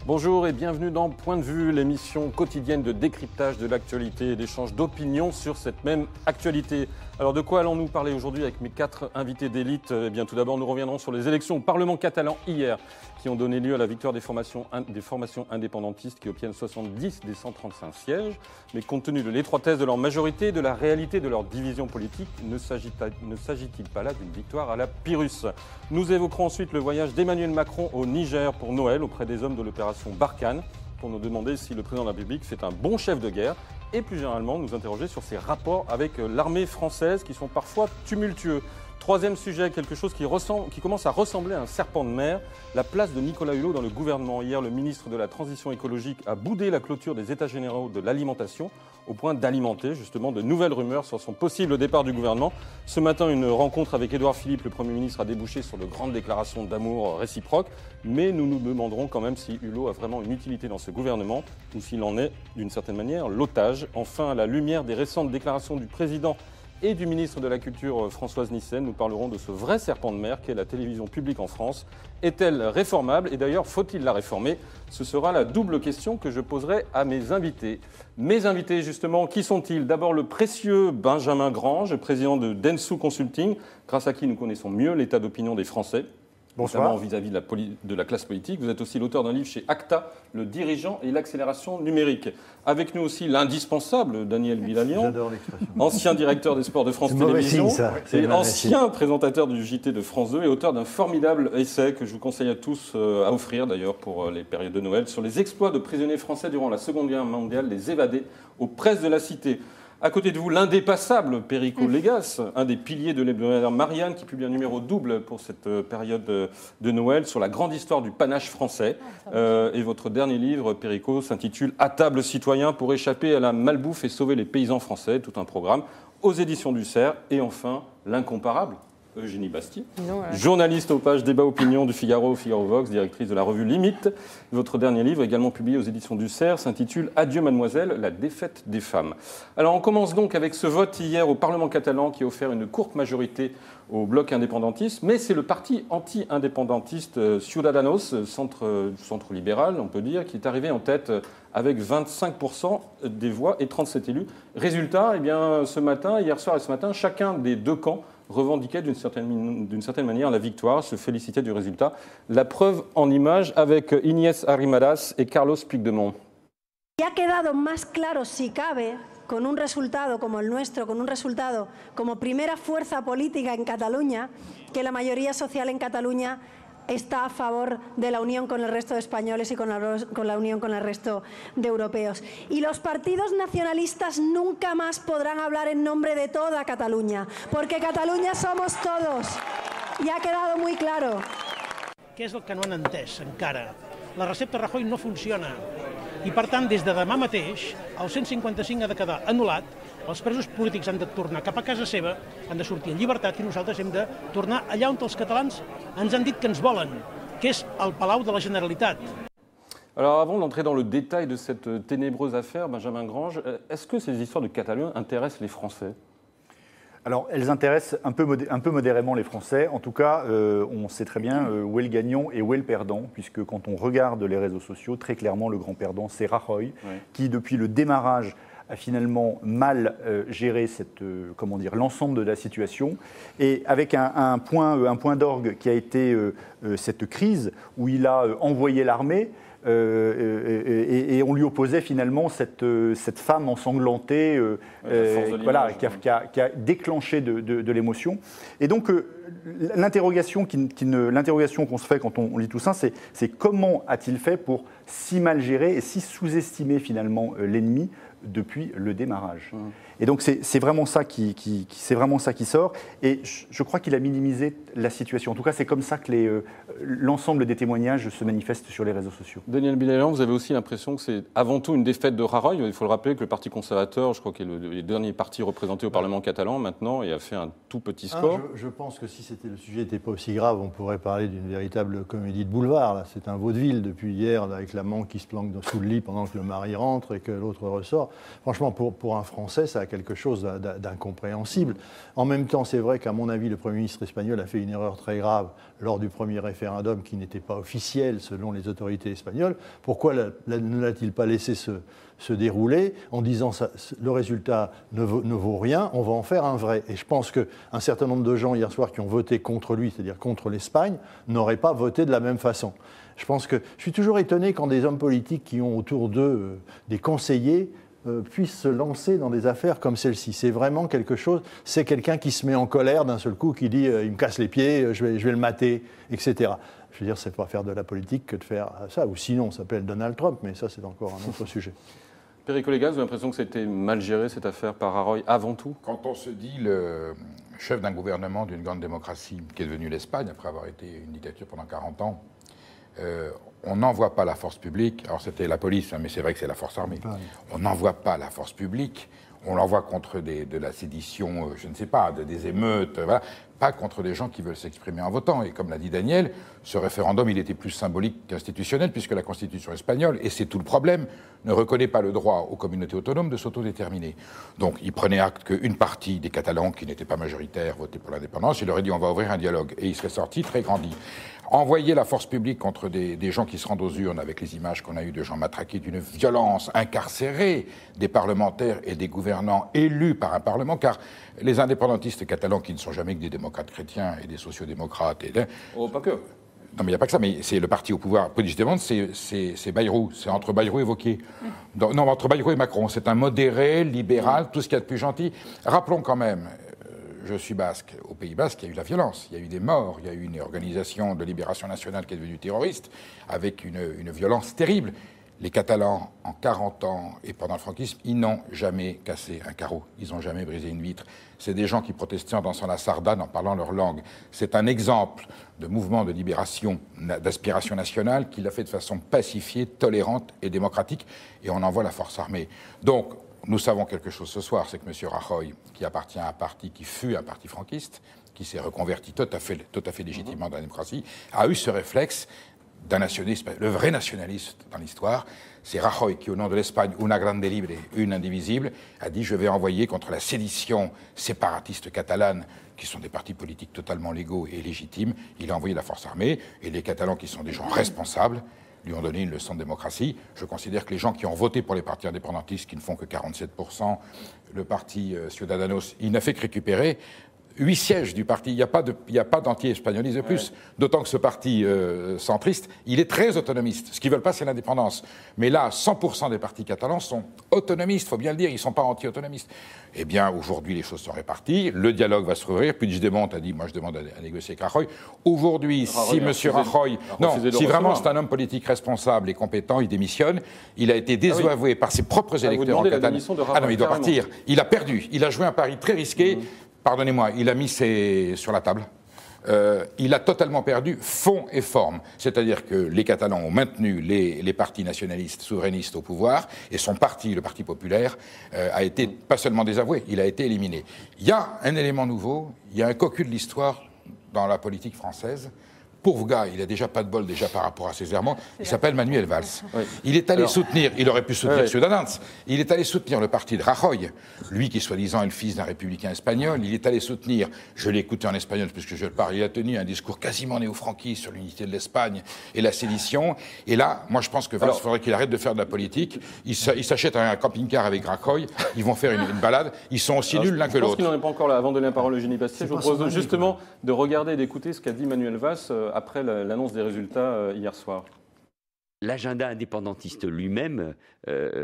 Bonjour et bienvenue dans Point de vue, l'émission quotidienne de décryptage de l'actualité et d'échange d'opinions sur cette même actualité. Alors de quoi allons-nous parler aujourd'hui avec mes 4 invités d'élite? Eh bien tout d'abord nous reviendrons sur les élections au Parlement catalan hier qui ont donné lieu à la victoire des formations indépendantistes qui obtiennent 70 des 135 sièges. Mais compte tenu de l'étroitesse de leur majorité et de la réalité de leur division politique, ne s'agit-il pas là d'une victoire à la Pyrrhus? Nous évoquerons ensuite le voyage d'Emmanuel Macron au Niger pour Noël auprès des hommes de l'opération Barkhane pour nous demander si le président de la République fait un bon chef de guerre et plus généralement nous interroger sur ses rapports avec l'armée française qui sont parfois tumultueux. Troisième sujet, quelque chose qui commence à ressembler à un serpent de mer, la place de Nicolas Hulot dans le gouvernement. Hier, le ministre de la Transition écologique a boudé la clôture des États généraux de l'alimentation au point d'alimenter justement de nouvelles rumeurs sur son possible départ du gouvernement. Ce matin, une rencontre avec Édouard Philippe, le Premier ministre, a débouché sur de grandes déclarations d'amour réciproques. Mais nous nous demanderons quand même si Hulot a vraiment une utilité dans ce gouvernement ou s'il en est, d'une certaine manière, l'otage. Enfin, à la lumière des récentes déclarations du président et du ministre de la Culture Françoise Nyssen, nous parlerons de ce vrai serpent de mer qu'est la télévision publique en France. Est-elle réformable? Et d'ailleurs, faut-il la réformer? Ce sera la double question que je poserai à mes invités. Mes invités, justement, qui sont-ils? D'abord, le précieux Benjamin Grange, président de Dentsu Consulting, grâce à qui nous connaissons mieux l'état d'opinion des Français. Bonsoir. Notamment vis-à-vis de la classe politique. Vous êtes aussi l'auteur d'un livre chez Acta, Le dirigeant et l'accélération numérique. Avec nous aussi l'indispensable Daniel Bilalian. J'adore l'expression. Ancien directeur des sports de France Télévisions. Et ancien présentateur du JT de France 2 et auteur d'un formidable essai que je vous conseille à tous à offrir d'ailleurs pour les périodes de Noël sur les exploits de prisonniers français durant la Seconde Guerre mondiale, les évadés aux presses de la Cité. À côté de vous, l'indépassable Perico Légas, un des piliers de l'hebdomadaire Marianne, qui publie un numéro double pour cette période de Noël sur la grande histoire du panache français. Et votre dernier livre, Perico, s'intitule « À table citoyen pour échapper à la malbouffe et sauver les paysans français », tout un programme aux éditions du Cerf. Et enfin, l'incomparable Eugénie Bastier, journaliste aux pages Débat Opinion du Figaro, Figaro Vox, directrice de la revue Limite. Votre dernier livre, également publié aux éditions du Cerf, s'intitule « Adieu mademoiselle, la défaite des femmes ». Alors on commence donc avec ce vote hier au Parlement catalan qui a offert une courte majorité au bloc indépendantiste, mais c'est le parti anti-indépendantiste Ciudadanos, centre libéral, on peut dire, qui est arrivé en tête avec 25% des voix et 37 élus. Résultat, eh bien, hier soir et ce matin, chacun des deux camps revendiquait d'une certaine manière la victoire, se félicitait du résultat. La preuve en images avec Inés Arrimadas et Carlos Puigdemont. Y ha quedado más claro, si cabe, con un resultado como el nuestro, con un resultado como primera fuerza política en Cataluña, que la mayoría social en Cataluña está a favor de la unión con el resto de españoles y con la unión con el resto de europeos. Y los partidos nacionalistas nunca más podrán hablar en nombre de toda Cataluña, porque Cataluña somos todos. Y ha quedado muy claro. Què és el que no han entès encara? La recepta Rajoy no funciona. I per tant, des de demà mateix, el 155 ha de quedar anul·lat, els presos polítics han de tornar cap a casa seva, han de sortir en llibertat i nosaltres hem de tornar allà on els catalans ens han dit que ens volen, que és el Palau de la Generalitat. Alors avant d'entrer dans le détail de cette ténébreuse affaire, Benjamin Grange, est-ce que ces histoires de Catalogne intéressent les Français ? Alors, elles intéressent un peu modérément les Français. En tout cas, on sait très bien où est le gagnant et où est le perdant, puisque quand on regarde les réseaux sociaux, très clairement, le grand perdant, c'est Rajoy, qui, depuis le démarrage, a finalement mal géré l'ensemble de la situation. Et avec un point d'orgue qui a été cette crise, où il a envoyé l'armée, et on lui opposait finalement cette femme ensanglantée qui a déclenché de l'émotion. Et donc l'interrogation qu'on se fait quand on lit tout ça, c'est comment a-t-il fait pour si mal gérer et si sous-estimer finalement l'ennemi depuis le démarrage. Et donc c'est vraiment ça qui sort. Et je crois qu'il a minimisé la situation. En tout cas, c'est comme ça que l'ensemble des témoignages se manifestent sur les réseaux sociaux. Daniel Bilalian, vous avez aussi l'impression que c'est avant tout une défaite de Rajoy. Il faut le rappeler que le Parti conservateur, je crois qu'il est le dernier parti représenté au Parlement catalan maintenant, et a fait un tout petit score. Je pense que si le sujet n'était pas aussi grave, on pourrait parler d'une véritable comédie de boulevard. Là. C'est un vaudeville depuis hier avec l'amant qui se planque sous le lit pendant que le mari rentre et que l'autre ressort. Franchement, pour un Français, ça a quelque chose d'incompréhensible. En même temps, c'est vrai qu'à mon avis, le Premier ministre espagnol a fait une erreur très grave lors du premier référendum qui n'était pas officiel selon les autorités espagnoles. Pourquoi ne l'a-t-il pas laissé se dérouler en disant ça, le résultat ne vaut rien, on va en faire un vrai. Et je pense qu'un certain nombre de gens hier soir qui ont voté contre lui, c'est-à-dire contre l'Espagne, n'auraient pas voté de la même façon. Je suis toujours étonné quand des hommes politiques qui ont autour d'eux des conseillers puissent se lancer dans des affaires comme celle-ci. C'est vraiment quelque chose, c'est quelqu'un qui se met en colère d'un seul coup, qui dit il me casse les pieds, je vais le mater, etc. Je veux dire, c'est pas faire de la politique que de faire ça. Ou sinon, on s'appelle Donald Trump, mais ça, c'est encore un autre sujet. Perico Légas, vous avez l'impression que c'était mal géré, cette affaire, par Rajoy, avant tout? Quand on se dit le chef d'un gouvernement d'une grande démocratie qui est devenue l'Espagne, après avoir été une dictature pendant 40 ans, on n'envoie pas la force publique, alors c'était la police, mais c'est vrai que c'est la force armée, on n'envoie pas la force publique, on l'envoie contre de la sédition, je ne sais pas, des émeutes, voilà, pas contre des gens qui veulent s'exprimer en votant. Et comme l'a dit Daniel, ce référendum, il était plus symbolique qu'institutionnel, puisque la Constitution espagnole, et c'est tout le problème, ne reconnaît pas le droit aux communautés autonomes de s'autodéterminer. Donc il prenait acte qu'une partie des Catalans, qui n'étaient pas majoritaires, votaient pour l'indépendance, il leur a dit on va ouvrir un dialogue. Et il serait sorti très grandi. Envoyer la force publique contre des gens qui se rendent aux urnes, avec les images qu'on a eues de gens matraqués, d'une violence incarcérée des parlementaires et des gouvernants élus par un parlement, car les indépendantistes catalans, qui ne sont jamais que des démocrates chrétiens et des sociodémocrates... Oh, pas que. Non, mais il n'y a pas que ça, mais c'est le parti au pouvoir. Puigdemont, c'est Bayrou, c'est entre Bayrou et Wauquiez. Non, entre Bayrou et Macron. C'est un modéré, libéral, tout ce qu'il y a de plus gentil. Rappelons quand même... Je suis basque. Au Pays basque, il y a eu de la violence, il y a eu des morts, il y a eu une organisation de libération nationale qui est devenue terroriste, avec une violence terrible. Les Catalans, en 40 ans et pendant le franquisme, ils n'ont jamais cassé un carreau, ils n'ont jamais brisé une vitre. C'est des gens qui protestaient en dansant la sardane, en parlant leur langue. C'est un exemple de mouvement de libération, d'aspiration nationale, qu'il a fait de façon pacifiée, tolérante et démocratique, et on envoie la force armée. Donc, nous savons quelque chose ce soir, c'est que M. Rajoy, qui appartient à un parti qui fut un parti franquiste, qui s'est reconverti tout à fait légitimement dans la démocratie, a eu ce réflexe d'un nationalisme, le vrai nationaliste dans l'histoire. C'est Rajoy qui, au nom de l'Espagne, una grande libre, une indivisible, a dit « je vais envoyer contre la sédition séparatiste catalane », qui sont des partis politiques totalement légaux et légitimes. Il a envoyé la force armée, et les Catalans, qui sont des gens responsables, lui ont donné une leçon de démocratie. Je considère que les gens qui ont voté pour les partis indépendantistes, qui ne font que 47%, le parti Ciudadanos, il n'a fait que récupérer 8 sièges du parti. Il n'y a pas d'anti-espagnoliste de plus. Ouais. D'autant que ce parti centriste, il est très autonomiste. Ce qu'ils ne veulent pas, c'est l'indépendance. Mais là, 100% des partis catalans sont autonomistes, il faut bien le dire, ils ne sont pas anti-autonomistes. Eh bien, aujourd'hui, les choses sont réparties. Le dialogue va se rouvrir. Puigdemont a dit, moi, je demande à négocier avec Rajoy. Aujourd'hui, si M. Rajoy... Non, si vraiment c'est un homme politique responsable et compétent, il démissionne. Il a été désavoué par ses propres électeurs en Catalogne. Ah non, il doit partir. Il a perdu. Il a joué un pari très risqué. Pardonnez-moi, il a mis sur la table. Il a totalement perdu fond et forme. C'est-à-dire que les Catalans ont maintenu les partis nationalistes, souverainistes au pouvoir, et son parti, le Parti populaire, a été pas seulement désavoué, il a été éliminé. Il y a un élément nouveau, il y a un cocu de l'histoire dans la politique française. Pauvre gars, il a déjà pas de bol déjà par rapport à ses errements. Il s'appelle Manuel Valls. Oui. Il est allé soutenir, il aurait pu soutenir Ciudadanos, il est allé soutenir le parti de Rajoy, lui qui soi-disant est le fils d'un républicain espagnol. Il est allé soutenir, je l'ai écouté en espagnol puisque je le parle, il a tenu un discours quasiment néo-franquiste sur l'unité de l'Espagne et la sédition. Et là, moi je pense que Valls, il faudrait qu'il arrête de faire de la politique. Il s'achète un camping-car avec Rajoy, ils vont faire une balade. Ils sont aussi nuls l'un que l'autre. Je pense qu'il n'en est pas encore là. Avant de donner la parole à Eugénie Bastier, je vous propose justement de regarder et d'écouter ce qu'a dit Manuel Valls après l'annonce des résultats hier soir. L'agenda indépendantiste lui-même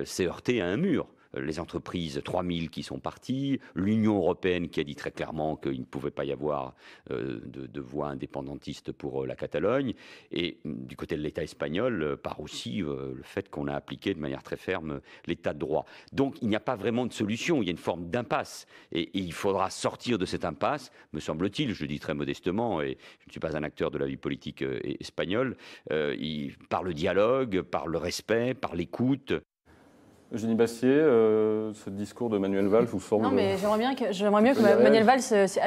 s'est heurté à un mur. Les entreprises, 3000 qui sont parties, l'Union européenne qui a dit très clairement qu'il ne pouvait pas y avoir de voix indépendantiste pour la Catalogne, et du côté de l'État espagnol, par aussi le fait qu'on a appliqué de manière très ferme l'État de droit. Donc il n'y a pas vraiment de solution, il y a une forme d'impasse, et il faudra sortir de cette impasse, me semble-t-il, je le dis très modestement, et je ne suis pas un acteur de la vie politique espagnole, par le dialogue, par le respect, par l'écoute. Eugénie Bastier, ce discours de Manuel Valls vous semble... Non, mais j'aimerais mieux que Manuel Valls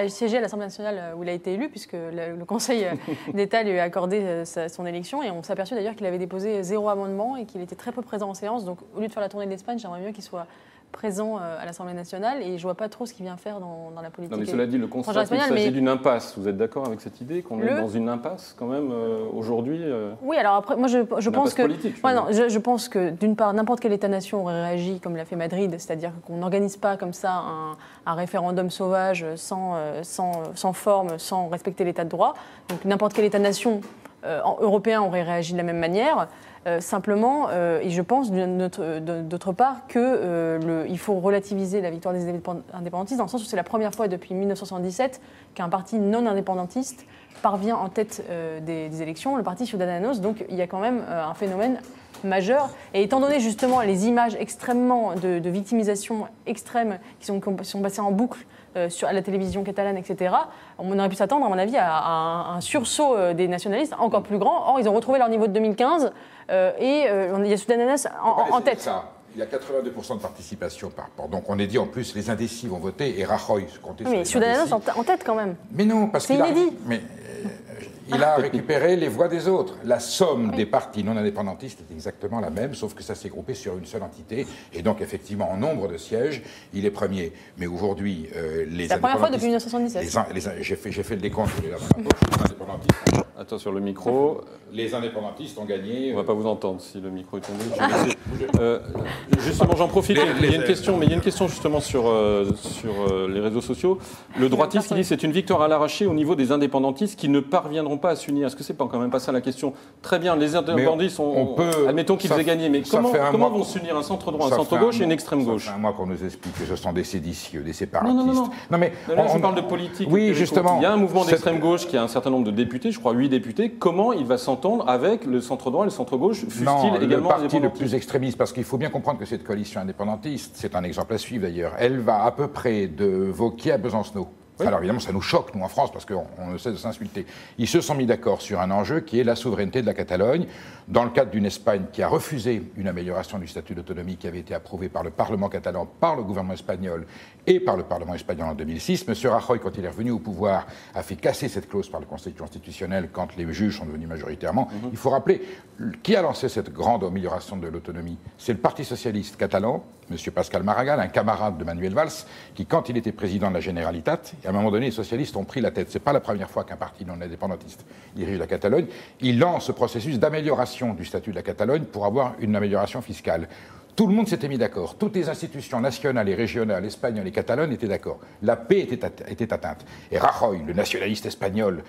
siégeait à l'Assemblée nationale où il a été élu, puisque le Conseil d'État lui a accordé son élection. Et on s'est aperçu d'ailleurs qu'il avait déposé 0 amendement et qu'il était très peu présent en séance. Donc, au lieu de faire la tournée d'Espagne, j'aimerais mieux qu'il soit présent à l'Assemblée nationale. Et je ne vois pas trop ce qu'il vient faire dans la politique. Non, mais cela dit, le constat qu'il s'agit d'une impasse. Vous êtes d'accord avec cette idée qu'on est dans une impasse quand même aujourd'hui Oui, alors après, moi je pense que... politique, je pense que d'une part, n'importe quel État-nation aurait réagi comme l'a fait Madrid, c'est-à-dire qu'on n'organise pas comme ça un référendum sauvage sans forme, sans respecter l'État de droit. Donc n'importe quel État-nation européen aurait réagi de la même manière. Simplement, et je pense d'autre part qu'il faut relativiser la victoire des indépendantistes, dans le sens où c'est la première fois depuis 1977 qu'un parti non indépendantiste parvient en tête des élections, le parti Ciudadanos. Donc il y a quand même un phénomène majeur. Et étant donné justement les images extrêmement de victimisation extrême qui sont passées en boucle à la télévision catalane, etc., on aurait pu s'attendre, à mon avis, à un sursaut des nationalistes encore plus grand. Or, ils ont retrouvé leur niveau de 2015 et il y a Ciudadanos en tête. Ça. Il y a 82% de participation par rapport. Donc on est dit en plus les indécis vont voter et Rajoy se compter sur les indécis. Mais Ciudadanos en tête quand même. Mais non, parce qu'il il a récupéré les voix des autres. La somme des partis non indépendantistes est exactement la même, sauf que ça s'est groupé sur une seule entité. Et donc, effectivement, en nombre de sièges, il est premier. Mais aujourd'hui, les indépendantistes... C'est la première fois depuis 1977. J'ai fait le décompte, je l'ai là dans la poche. Les indépendantistes... Attends, sur le micro. Les indépendantistes ont gagné... On ne va pas vous entendre si le micro est tombé. Justement, j'en profite. Il y a une question justement sur les réseaux sociaux. Le droitiste qui dit que c'est une victoire à l'arraché au niveau des indépendantistes qui ne parviendront pas à s'unir. Est-ce que c'est pas quand même pas ça la question? Très bien, les indépendantistes, admettons qu'ils aient gagné, mais comment vont s'unir un centre-droit, un centre-gauche et une extrême-gauche? Ça fait un mois qu'on nous explique que ce sont des séditieux, des séparatistes. Non, mais là, on parle de politique. Oui, justement. Il y a un mouvement d'extrême-gauche qui a un certain nombre de députés, je crois 8 députés. Comment il va s'entendre avec le centre-droit et le centre-gauche, fût-il également le parti le plus extrémiste, parce qu'il faut bien comprendre que cette coalition indépendantiste, c'est un exemple à suivre d'ailleurs, elle va à peu près de Wauquiez à Besancenot. Oui. Alors évidemment, ça nous choque, nous, en France, parce qu'on ne cesse de s'insulter. Ils se sont mis d'accord sur un enjeu qui est la souveraineté de la Catalogne, dans le cadre d'une Espagne qui a refusé une amélioration du statut d'autonomie qui avait été approuvée par le Parlement catalan, par le gouvernement espagnol et par le Parlement espagnol en 2006. M. Rajoy, quand il est revenu au pouvoir, a fait casser cette clause par le Conseil constitutionnel quand les juges sont devenus majoritairement. Il faut rappeler, qui a lancé cette grande amélioration de l'autonomie? C'est le Parti socialiste catalan, M. Pascal Maragall, un camarade de Manuel Valls, qui, quand il était président de la Generalitat, à un moment donné, les socialistes ont pris la tête. Ce n'est pas la première fois qu'un parti non indépendantiste dirige la Catalogne. Il lance ce processus d'amélioration du statut de la Catalogne pour avoir une amélioration fiscale. Tout le monde s'était mis d'accord. Toutes les institutions nationales et régionales, espagnoles et catalanes étaient d'accord. La paix était atteinte. Et Rajoy, le nationaliste espagnol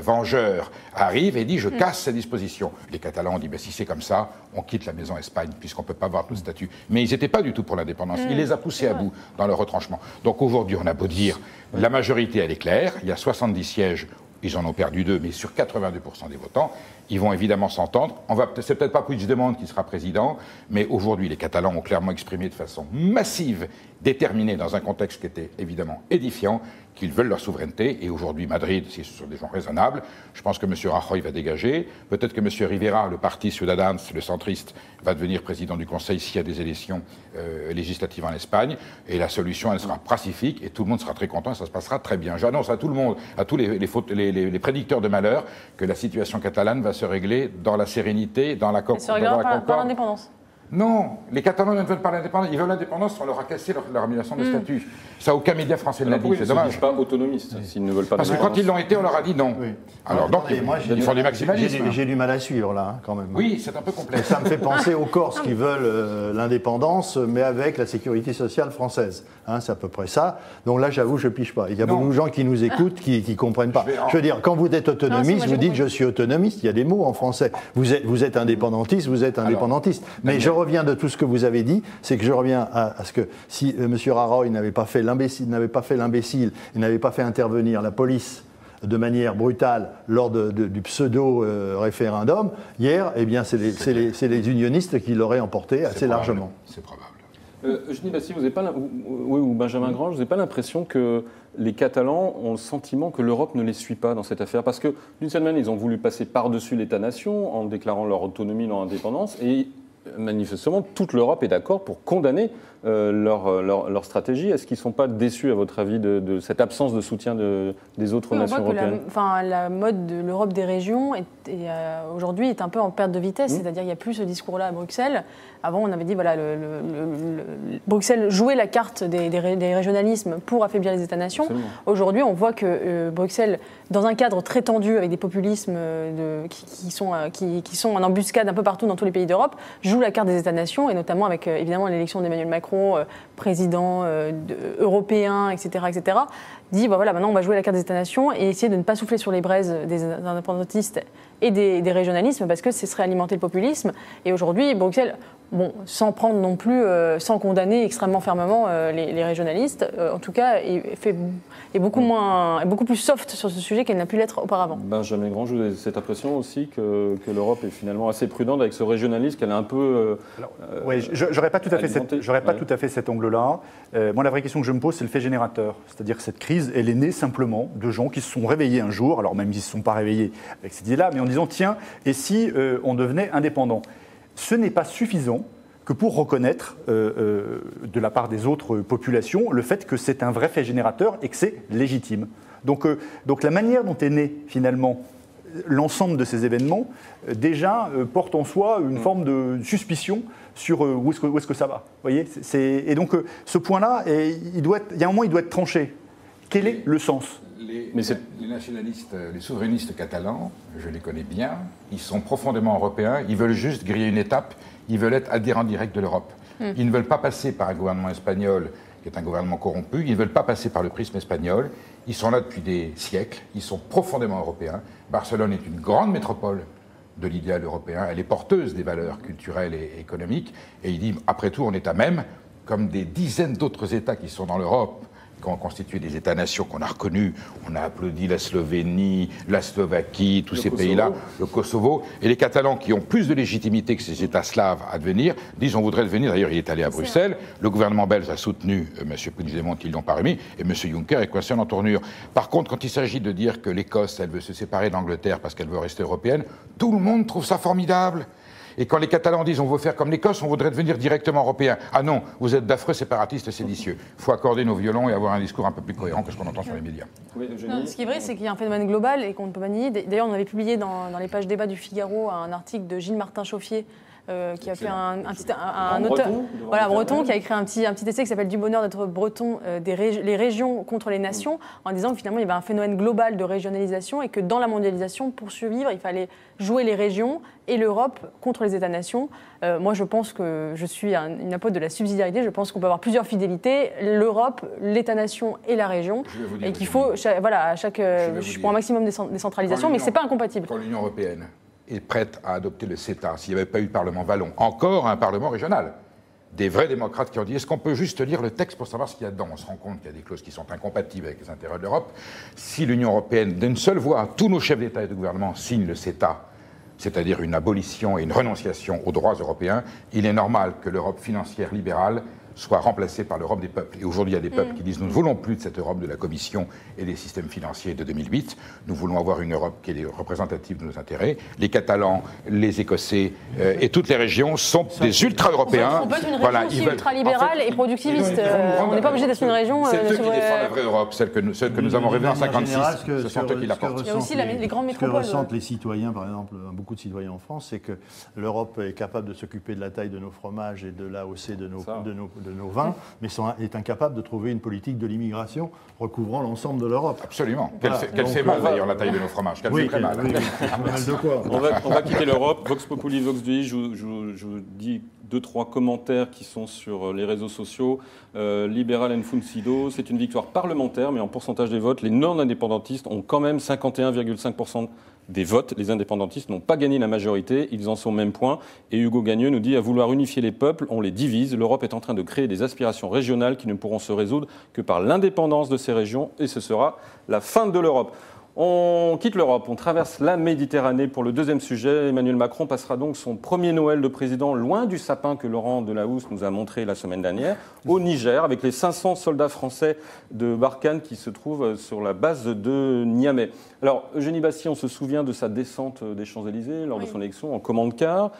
vengeur, arrive et dit « je casse ces dispositions ». Les Catalans ont dit si c'est comme ça, on quitte la maison Espagne puisqu'on ne peut pas avoir notre statut. Mais ils n'étaient pas du tout pour l'indépendance. Il les a poussés à bout dans leur retranchement. Donc aujourd'hui, on a beau dire la majorité, elle est claire. Il y a 70 sièges. Ils en ont perdu 2, mais sur 82% des votants, ils vont évidemment s'entendre. C'est peut-être pas Puigdemont qui sera président, mais aujourd'hui, les Catalans ont clairement exprimé de façon massive, déterminée, dans un contexte qui était évidemment édifiant, qu'ils veulent leur souveraineté. Et aujourd'hui, Madrid, ce sont des gens raisonnables. Je pense que M. Rajoy va dégager. Peut-être que M. Rivera, le parti Ciudadanos, le centriste, va devenir président du Conseil s'il y a des élections législatives en Espagne. Et la solution, elle sera pacifique et tout le monde sera très content et ça se passera très bien. J'annonce à tout le monde, à tous les prédicteurs de malheur, que la situation catalane va se régler dans la sérénité, dans la concorde. Ça se réglera par l'indépendance. Non, les Catalans ne veulent pas l'indépendance. Ils veulent l'indépendance, on leur a cassé leur annulation de statut. Ça, aucun média français ne l'a dit, c'est dommage. Ils ne sont pas autonomistes s'ils ne veulent pas. Parce que quand ils l'ont été, on leur a dit non. Oui. Alors donc, ils font du maximalisme. J'ai du mal à suivre là, quand même. Oui, c'est un peu complexe. Ça me fait penser aux Corses qui veulent l'indépendance, mais avec la sécurité sociale française. C'est à peu près ça. Donc là, j'avoue, je ne piche pas. Il y a beaucoup de gens qui nous écoutent, qui ne comprennent pas. Je veux dire, quand vous êtes autonomiste, vous dites je suis autonomiste. Il y a des mots en français. Vous êtes indépendantiste, vous êtes indépendantiste. Mais je reviens de tout ce que vous avez dit, c'est que je reviens à ce que si M. Rajoy n'avait pas fait l'imbécile, il n'avait pas fait intervenir la police de manière brutale lors du pseudo-référendum, hier, eh bien, c'est les unionistes qui l'auraient emporté assez largement. C'est probable. Eugénie Bastier, ou Benjamin Grange, vous n'avez pas l'impression que les Catalans ont le sentiment que l'Europe ne les suit pas dans cette affaire? Parce que, d'une certaine manière, ils ont voulu passer par-dessus l'État-nation en déclarant leur autonomie, leur indépendance, et manifestement, toute l'Europe est d'accord pour condamner leur stratégie. Est-ce qu'ils ne sont pas déçus, à votre avis, de cette absence de soutien des autres nations européennes ? La mode de l'Europe des régions aujourd'hui est un peu en perte de vitesse, c'est-à-dire qu'il n'y a plus ce discours-là à Bruxelles. Avant, on avait dit voilà, Bruxelles jouait la carte des régionalismes pour affaiblir les États-nations. Aujourd'hui, on voit que Bruxelles, dans un cadre très tendu avec des populismes qui sont en embuscade un peu partout dans tous les pays d'Europe, joue la carte des États-nations, et notamment avec évidemment l'élection d'Emmanuel Macron, président européen, etc., dit voilà, maintenant on va jouer la carte des États-nations et essayer de ne pas souffler sur les braises des indépendantistes et des régionalismes, parce que ce serait alimenter le populisme. Et aujourd'hui, Bruxelles, sans prendre non plus, sans condamner extrêmement fermement les régionalistes, en tout cas, est beaucoup plus soft sur ce sujet qu'elle n'a pu l'être auparavant. Benjamin Grand, vous avez cette impression aussi que l'Europe est finalement assez prudente avec ce régionalisme, qu'elle a un peu... oui, j'aurais pas tout à fait cet angle-là. Moi, la vraie question que je me pose, c'est le fait générateur. C'est-à-dire que cette crise, elle est née simplement de gens qui se sont réveillés un jour, alors même s'ils ne se sont pas réveillés avec cette idée-là, mais en disant, tiens, et si on devenait indépendant ? Ce n'est pas suffisant que pour reconnaître de la part des autres populations le fait que c'est un vrai fait générateur et que c'est légitime. Donc la manière dont est né finalement l'ensemble de ces événements déjà porte en soi une forme de suspicion sur où est-ce que ça va. Voyez, et donc ce point-là, il y a un moment, il doit être tranché. Quel est le sens ? Les nationalistes, les souverainistes catalans, je les connais bien, ils sont profondément européens, ils veulent juste griller une étape, ils veulent être adhérents directs de l'Europe. Ils ne veulent pas passer par un gouvernement espagnol qui est un gouvernement corrompu, ils ne veulent pas passer par le prisme espagnol, ils sont là depuis des siècles, ils sont profondément européens. Barcelone est une grande métropole de l'idéal européen, elle est porteuse des valeurs culturelles et économiques, et il dit, après tout, on est à même, comme des dizaines d'autres États qui sont dans l'Europe, qui ont constitué des États-nations qu'on a reconnus. On a applaudi la Slovénie, la Slovaquie, tous ces pays-là, le Kosovo. Et les Catalans, qui ont plus de légitimité que ces États slaves à devenir, disent on voudrait devenir. D'ailleurs, il est allé à Bruxelles. Le gouvernement belge a soutenu M. Puigdemont, ils ne l'ont pas remis, et M. Juncker est coincé en entournure. Par contre, quand il s'agit de dire que l'Écosse, elle veut se séparer d'Angleterre parce qu'elle veut rester européenne, tout le monde trouve ça formidable. Et quand les Catalans disent on veut faire comme l'Écosse, on voudrait devenir directement européen. Ah non, vous êtes d'affreux séparatistes séditieux. Il faut accorder nos violons et avoir un discours un peu plus cohérent que ce qu'on entend sur les médias. Oui, ce qui est vrai, c'est qu'il y a un phénomène global et qu'on ne peut pas nier. D'ailleurs, on avait publié dans les pages débat du Figaro un article de Gilles-Martin Chauffier, qui a fait un auteur breton qui a écrit un petit essai qui s'appelle Du bonheur d'être breton, les régions contre les nations, en disant que finalement il y avait un phénomène global de régionalisation et que dans la mondialisation, pour survivre, il fallait jouer les régions et l'Europe contre les États-nations. Moi, je pense que je suis une apôtre de la subsidiarité. Je pense qu'on peut avoir plusieurs fidélités, l'Europe, l'État-nation et la région, et qu'il faut, pour un maximum de décentralisation, mais c'est pas incompatible. Quand l'Union européenne est prête à adopter le CETA, s'il n'y avait pas eu le Parlement wallon, encore un Parlement régional, des vrais démocrates qui ont dit est-ce qu'on peut juste lire le texte pour savoir ce qu'il y a dedans ? On se rend compte qu'il y a des clauses qui sont incompatibles avec les intérêts de l'Europe. Si l'Union européenne, d'une seule voix, tous nos chefs d'État et de gouvernement signent le CETA, c'est-à-dire une abolition et une renonciation aux droits européens, il est normal que l'Europe financière libérale soit remplacée par l'Europe des peuples. Et aujourd'hui, il y a des peuples qui disent nous ne voulons plus de cette Europe de la Commission et des systèmes financiers de 2008. Nous voulons avoir une Europe qui est représentative de nos intérêts. Les Catalans, les Écossais et toutes les régions sont des ultra-européens. On peut être une région aussi ultra-libérale et productiviste. On n'est pas obligé d'être une région... C'est eux qui défendent la vraie Europe, celle que nous avons rêvée en 1956. Ce sont eux qui la portent. Il y a aussi les grandes métropoles. Ce que ressentent les citoyens, par exemple, beaucoup de citoyens en France, c'est que l'Europe est capable de s'occuper de la taille de nos fromages et de l'AOC de nos vins, mais est incapable de trouver une politique de l'immigration recouvrant l'ensemble de l'Europe. Absolument. Qu'elle fait mal d'ailleurs la taille de nos fromages. Qu'elle fait très mal. De quoi on va quitter l'Europe. Vox Populi, Vox Dei, je vous dis 2-3 commentaires qui sont sur les réseaux sociaux. Liberal and Funcido, c'est une victoire parlementaire, mais en pourcentage des votes, les non-indépendantistes ont quand même 51,5% des votes. Les indépendantistes n'ont pas gagné la majorité, ils en sont au même point. Et Hugo Gagneux nous dit, à vouloir unifier les peuples, on les divise. L'Europe est en train de créer des aspirations régionales qui ne pourront se résoudre que par l'indépendance de ces régions, et ce sera la fin de l'Europe. On quitte l'Europe, on traverse la Méditerranée pour le deuxième sujet. Emmanuel Macron passera donc son premier Noël de président loin du sapin que Laurent Delahousse nous a montré la semaine dernière, au Niger, avec les 500 soldats français de Barkhane qui se trouvent sur la base de Niamey. Alors, Eugénie Bastier, on se souvient de sa descente des Champs-Élysées lors de son élection en commande-car.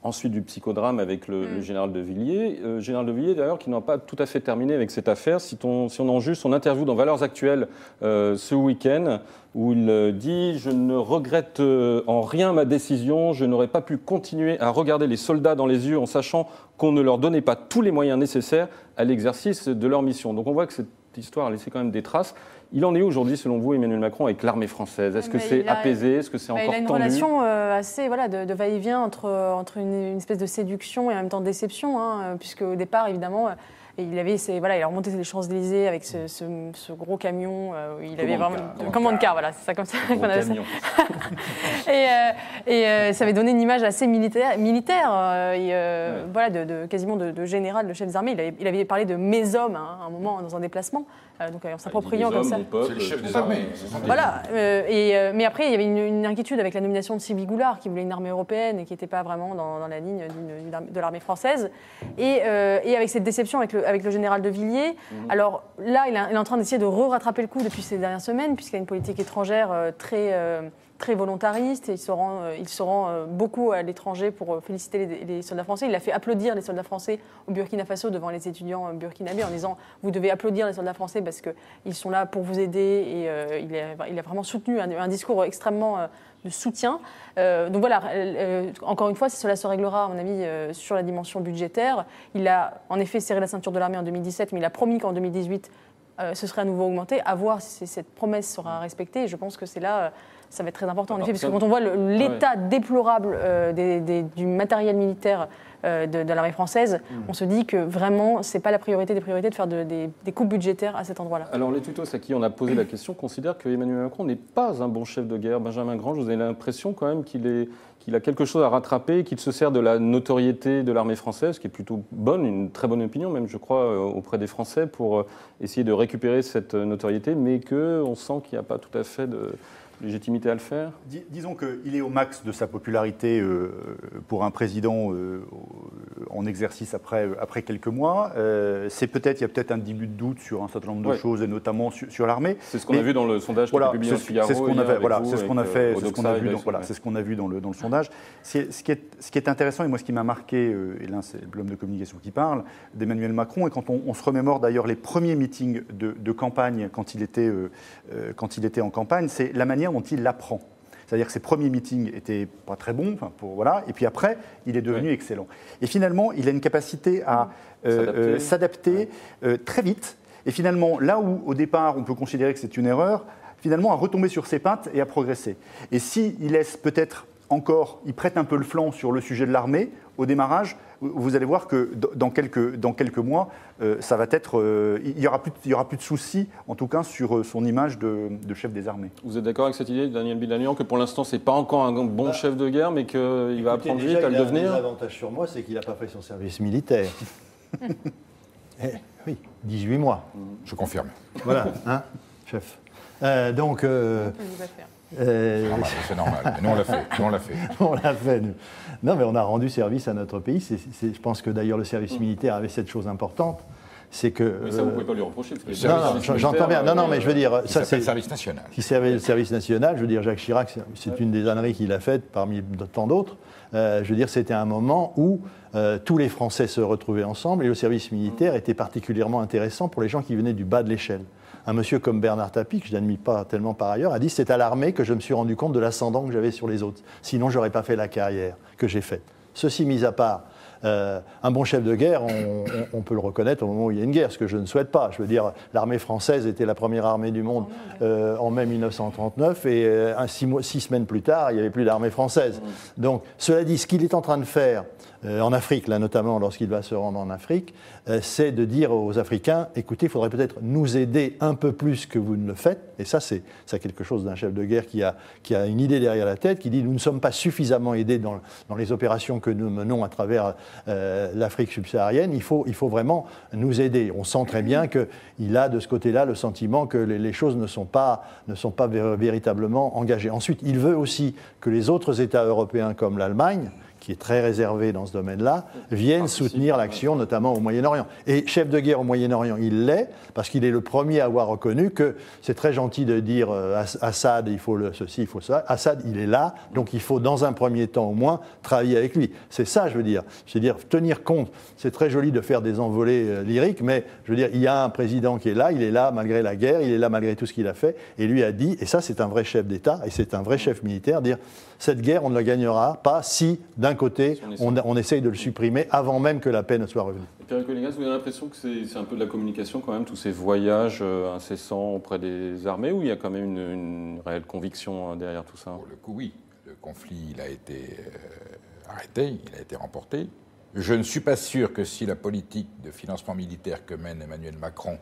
ensuite du psychodrame avec le général de Villiers. Général de Villiers, d'ailleurs, qui n'a pas tout à fait terminé avec cette affaire. Si on en juge son interview dans Valeurs Actuelles ce week-end, où il dit « Je ne regrette en rien ma décision, je n'aurais pas pu continuer à regarder les soldats dans les yeux en sachant qu'on ne leur donnait pas tous les moyens nécessaires à l'exercice de leur mission ». Donc on voit que cette histoire a laissé quand même des traces. Il en est aujourd'hui, selon vous, Emmanuel Macron, avec l'armée française? Est-ce que c'est apaisé? Est-ce que c'est encore tendu? Il a une relation assez de va-et-vient entre une espèce de séduction et en même temps de déception, puisque au départ, évidemment, il a remonté les Champs-Élysées avec ce gros camion. Il avait vraiment command car, voilà, c'est ça comme ça qu'on avait ça. Et ça avait donné une image assez militaire, voilà, quasiment de général, de chef des armées. Il avait parlé de mes hommes à un moment dans un déplacement. Donc en s'appropriant comme ça. C'est le chef des armées. Voilà. Mais après, il y avait une inquiétude avec la nomination de Sylvie Goulard, qui voulait une armée européenne et qui n'était pas vraiment dans la ligne de l'armée française. Et avec cette déception avec le général de Villiers. Alors là, il est en train d'essayer de rattraper le coup depuis ces dernières semaines, puisqu'il y a une politique étrangère très volontariste. Et il se rend beaucoup à l'étranger pour féliciter les soldats français. Il a fait applaudir les soldats français au Burkina Faso devant les étudiants burkinabés en disant « Vous devez applaudir les soldats français parce qu'ils sont là pour vous aider ». Et il a vraiment soutenu un discours extrêmement de soutien. Donc voilà, encore une fois, cela se réglera, à mon avis, sur la dimension budgétaire. Il a en effet serré la ceinture de l'armée en 2017, mais il a promis qu'en 2018, ce serait à nouveau augmenté. À voir si cette promesse sera respectée. Et je pense que c'est là... Ça va être très important, en effet, parce que quand on voit l'état déplorable du matériel militaire de l'armée française, on se dit que vraiment, ce n'est pas la priorité des priorités de faire des coupes budgétaires à cet endroit-là. Alors, les tutos à qui on a posé la question considèrent qu'Emmanuel Macron n'est pas un bon chef de guerre. Benjamin Grange, vous avez l'impression quand même qu'il a quelque chose à rattraper, qu'il se sert de la notoriété de l'armée française, qui est plutôt bonne, une très bonne opinion même, je crois, auprès des Français, pour essayer de récupérer cette notoriété, mais qu'on sent qu'il n'y a pas tout à fait de légitimité à le faire? Disons qu'il est au max de sa popularité pour un président en exercice après quelques mois. Il y a peut-être un début de doute sur un certain nombre de choses, et notamment sur l'armée. C'est ce qu'on a vu dans le sondage qui a été publié dans Figaro. C'est ce qu'on a vu dans le sondage. Ce qui est intéressant, et moi ce qui m'a marqué, et là c'est l'homme de communication qui parle, d'Emmanuel Macron, et quand on se remémore d'ailleurs les premiers meetings de campagne quand il était en campagne, c'est la manière dont il l'apprend. C'est-à-dire que ses premiers meetings n'étaient pas très bons, et puis après, il est devenu excellent. Et finalement, il a une capacité à s'adapter très vite, et finalement, là où au départ on peut considérer que c'est une erreur, finalement à retomber sur ses pattes et à progresser. Et s'il laisse peut-être encore, il prête un peu le flanc sur le sujet de l'armée, au démarrage, vous allez voir que dans quelques mois, ça va être, il y aura plus de soucis, en tout cas, sur son image de chef des armées. Vous êtes d'accord avec cette idée, Daniel Bilanian, que pour l'instant, ce n'est pas encore un bon chef de guerre, mais qu'il va apprendre vite à le devenir? L'avantage sur moi, c'est qu'il n'a pas fait son service militaire. Oui, 18 mois. Je confirme. Voilà, chef. Donc... c'est normal. Nous, on l'a fait. On l'a fait, nous. Non, mais on a rendu service à notre pays. Je pense que d'ailleurs, le service militaire avait cette chose importante. C'est que. Mais ça, vous ne pouvez pas lui reprocher. Parce que non, j'entends bien. Non, mais je veux dire. Ça, c'est le service national. Si c'est le service national, je veux dire, Jacques Chirac, c'est une des âneries qu'il a faites parmi tant d'autres. Je veux dire, c'était un moment où tous les Français se retrouvaient ensemble et le service militaire était particulièrement intéressant pour les gens qui venaient du bas de l'échelle. Un monsieur comme Bernard Tapie, que je n'admire pas tellement par ailleurs, a dit « c'est à l'armée que je me suis rendu compte de l'ascendant que j'avais sur les autres. Sinon, je n'aurais pas fait la carrière que j'ai faite. » Ceci mis à part, un bon chef de guerre, on peut le reconnaître au moment où il y a une guerre, ce que je ne souhaite pas. Je veux dire, l'armée française était la première armée du monde en mai 1939 et 6 semaines plus tard, il n'y avait plus d'armée française. Donc, cela dit, ce qu'il est en train de faire en Afrique, là notamment lorsqu'il va se rendre en Afrique, c'est de dire aux Africains, écoutez, il faudrait peut-être nous aider un peu plus que vous ne le faites. Et ça, c'est quelque chose d'un chef de guerre qui a une idée derrière la tête, qui dit, nous ne sommes pas suffisamment aidés dans les opérations que nous menons à travers l'Afrique subsaharienne, il faut vraiment nous aider. On sent très bien qu'il a de ce côté-là le sentiment que les choses ne sont pas véritablement engagées. Ensuite, il veut aussi que les autres États européens comme l'Allemagne, qui est très réservé dans ce domaine-là, vienne soutenir l'action, notamment au Moyen-Orient. Et chef de guerre au Moyen-Orient, il l'est, parce qu'il est le premier à avoir reconnu que c'est très gentil de dire Assad, il faut ceci, il faut ça. Assad, il est là, donc il faut dans un premier temps au moins travailler avec lui. C'est ça, je veux dire. C'est-à-dire tenir compte, c'est très joli de faire des envolées lyriques, mais je veux dire, il y a un président qui est là, il est là malgré la guerre, il est là malgré tout ce qu'il a fait, et lui a dit, et ça c'est un vrai chef d'État, et c'est un vrai chef militaire, dire cette guerre, on ne la gagnera pas si, d'un côté, on essaye de le supprimer avant même que la paix ne soit revenue. Pierre Colligas, vous avez l'impression que c'est un peu de la communication quand même, tous ces voyages incessants auprès des armées, ou il y a quand même une réelle conviction derrière tout ça? Pour le coup, oui. Le conflit, il a été arrêté, il a été remporté. Je ne suis pas sûr que si la politique de financement militaire que mène Emmanuel Macron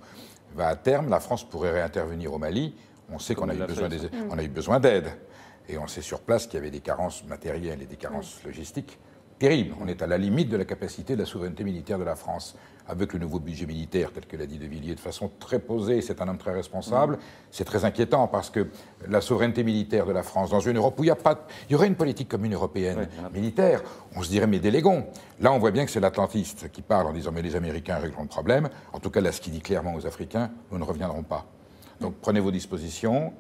va à terme, la France pourrait réintervenir au Mali. On sait qu'on a eu besoin d'aide. Et on sait sur place qu'il y avait des carences matérielles et des carences logistiques terribles. On est à la limite de la capacité de la souveraineté militaire de la France. Avec le nouveau budget militaire, tel que l'a dit De Villiers, de façon très posée, c'est un homme très responsable, c'est très inquiétant parce que la souveraineté militaire de la France, dans une Europe où il y aurait une politique commune européenne militaire, on se dirait mais déléguons. Là, on voit bien que c'est l'atlantiste qui parle en disant mais les Américains régleront le problème. En tout cas, là, ce qui dit clairement aux Africains, nous ne reviendrons pas. Donc prenez vos dispositions,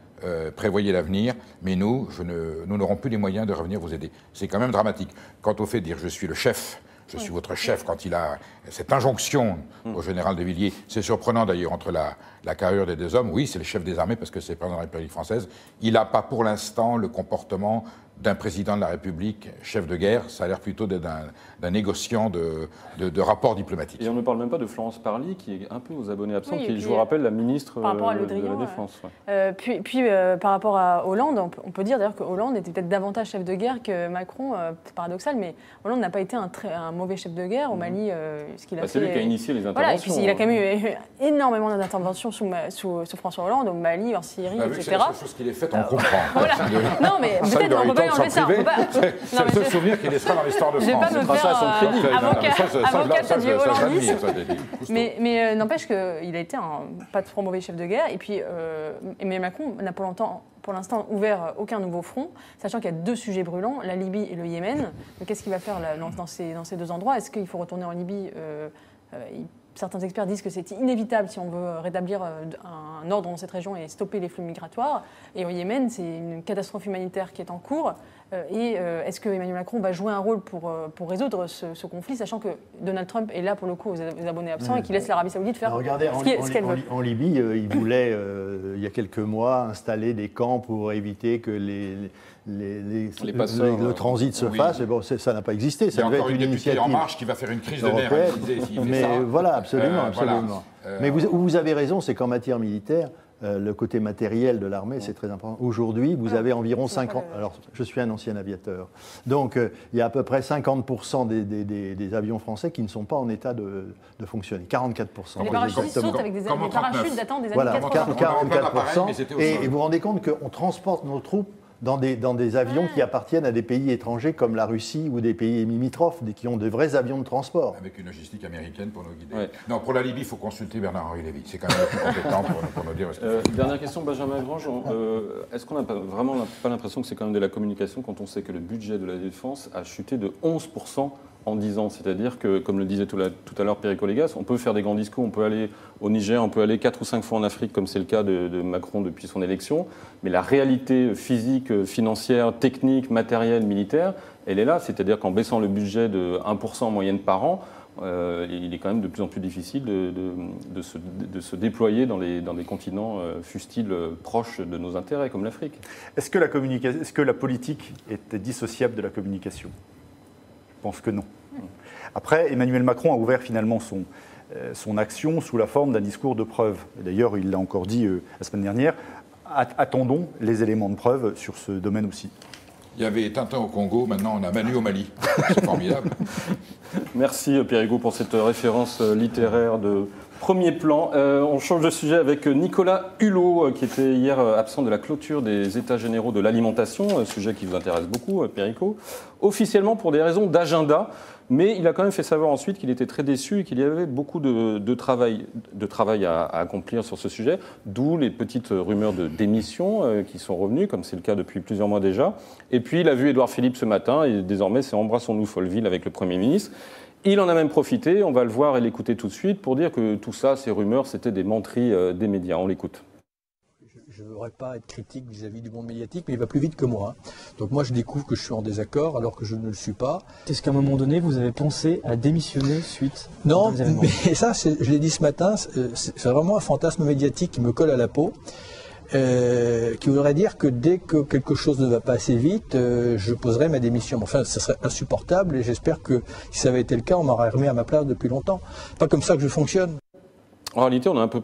prévoyez l'avenir, mais nous n'aurons plus les moyens de revenir vous aider. C'est quand même dramatique. Quant au fait de dire je suis le chef, je suis votre chef, quand il a cette injonction au général de Villiers, c'est surprenant d'ailleurs entre la carrure des deux hommes, oui c'est le chef des armées parce que c'est le président de la République française, il n'a pas pour l'instant le comportement d'un président de la République, chef de guerre, ça a l'air plutôt d'un négociant de rapports diplomatiques. Et on ne parle même pas de Florence Parly, qui est un peu aux abonnés absents, qui est, je vous rappelle, la ministre de la Défense. Puis par rapport à Hollande, on peut dire d'ailleurs que Hollande était peut-être davantage chef de guerre que Macron, c'est paradoxal, mais Hollande n'a pas été un mauvais chef de guerre au Mali, ce qu'il a fait. C'est lui qui a initié les interventions. Voilà, et puis il a quand même eu énormément d'interventions sous François Hollande, au Mali, en Syrie, etc. C'est la seule chose qu'il ait faite, on comprend. Voilà. Non, mais peut-être on ne peut pas enlever ça. C'est le seul souvenir qui laissera dans l'histoire de France. Je ne vais pas me faire avocat du hollandisme. Mais n'empêche qu'il a été pas trop mauvais chef de guerre. Et puis, Emmanuel Macron n'a pour l'instant ouvert aucun nouveau front, sachant qu'il y a deux sujets brûlants, la Libye et le Yémen. Qu'est-ce qu'il va faire dans ces deux endroits? Est-ce qu'il faut retourner en Libye? Certains experts disent que c'est inévitable si on veut rétablir un ordre dans cette région et stopper les flux migratoires. Et au Yémen, c'est une catastrophe humanitaire qui est en cours. Est-ce que Emmanuel Macron va jouer un rôle pour résoudre ce conflit, sachant que Donald Trump est là pour le coup aux abonnés absents et qu'il laisse l'Arabie Saoudite faire ce qu'elle veut? En Libye, il voulait, il y a quelques mois, installer des camps pour éviter que le transit se fasse. Et bon, ça n'a pas existé. Ça devait être une initiative En Marche qui va faire une crise de nerfs. Mais voilà, absolument. Mais vous avez raison, c'est qu'en matière militaire, le côté matériel de l'armée, c'est très important. Aujourd'hui, vous avez environ 50... Alors, je suis un ancien aviateur. Donc, il y a à peu près 50% des avions français qui ne sont pas en état de fonctionner. 44%. Les parachutistes sautent avec des parachutes datant des années 80. 44%. Et vous vous rendez compte qu'on transporte nos troupes dans des avions qui appartiennent à des pays étrangers comme la Russie ou des pays limitrophes, qui ont de vrais avions de transport. Avec une logistique américaine pour nous guider. Ouais. Non, pour la Libye, il faut consulter Bernard-Henri Lévy. C'est quand même le plus compétent pour nous dire ce qu'il faut. Dernière question, Benjamin Grange. Est-ce qu'on n'a vraiment pas l'impression que c'est quand même de la communication quand on sait que le budget de la défense a chuté de 11% en 10 ans? C'est-à-dire que, comme le disait tout à l'heure Pierre Colligas, on peut faire des grands discours, on peut aller au Niger, on peut aller 4 ou 5 fois en Afrique, comme c'est le cas de Macron depuis son élection, mais la réalité physique, financière, technique, matérielle, militaire, elle est là. C'est-à-dire qu'en baissant le budget de 1% en moyenne par an, il est quand même de plus en plus difficile de se déployer dans des continents, fussent-ils proches de nos intérêts, comme l'Afrique. Est-ce que la politique est dissociable de la communication? Je pense que non. Après, Emmanuel Macron a ouvert finalement son action sous la forme d'un discours de preuve. D'ailleurs, il l'a encore dit la semaine dernière. Attendons les éléments de preuve sur ce domaine aussi. Il y avait Tintin au Congo, maintenant on a Manu au Mali. C'est formidable. Merci Pierre Hugo pour cette référence littéraire de Premier plan, on change de sujet avec Nicolas Hulot, qui était hier absent de la clôture des États généraux de l'alimentation, sujet qui vous intéresse beaucoup, Perico, officiellement pour des raisons d'agenda, mais il a quand même fait savoir ensuite qu'il était très déçu et qu'il y avait beaucoup de travail à accomplir sur ce sujet, d'où les petites rumeurs de démission qui sont revenues, comme c'est le cas depuis plusieurs mois déjà. Et puis il a vu Édouard Philippe ce matin, et désormais c'est Embrassons-nous Folleville avec le Premier ministre. Il en a même profité, on va le voir et l'écouter tout de suite, pour dire que tout ça, ces rumeurs, c'était des menteries des médias. On l'écoute. Je ne voudrais pas être critique vis-à-vis du monde médiatique, mais il va plus vite que moi. Donc moi, je découvre que je suis en désaccord alors que je ne le suis pas. Est-ce qu'à un moment donné, vous avez pensé à démissionner suite Non, mais ça, je l'ai dit ce matin, c'est vraiment un fantasme médiatique qui me colle à la peau. Qui voudrait dire que dès que quelque chose ne va pas assez vite, je poserai ma démission. Enfin, ça serait insupportable et j'espère que si ça avait été le cas, on m'aurait remis à ma place depuis longtemps. Pas comme ça que je fonctionne. En réalité, on a un peu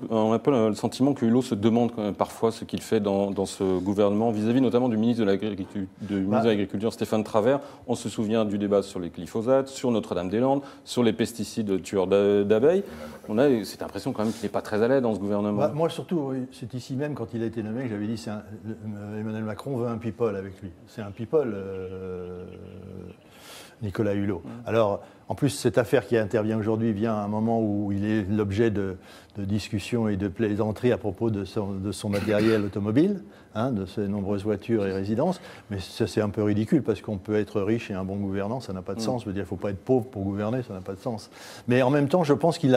le sentiment que Hulot se demande quand même parfois ce qu'il fait dans ce gouvernement, vis-à-vis notamment du ministre de l'Agriculture, Stéphane Travert. On se souvient du débat sur les glyphosates, sur Notre-Dame-des-Landes, sur les pesticides tueurs d'abeilles. On a cette impression quand même qu'il n'est pas très à l'aise dans ce gouvernement. Moi surtout, c'est ici même quand il a été nommé que j'avais dit Emmanuel Macron veut un people avec lui. C'est un people, Nicolas Hulot. Alors, en plus, cette affaire qui intervient aujourd'hui vient à un moment où il est l'objet de discussions et de plaisanteries à propos de son matériel automobile, de ses nombreuses voitures et résidences. Mais ça, c'est un peu ridicule parce qu'on peut être riche et un bon gouvernant, ça n'a pas de sens. Je veux dire, il ne faut pas être pauvre pour gouverner, ça n'a pas de sens. Mais en même temps, je crois qu'il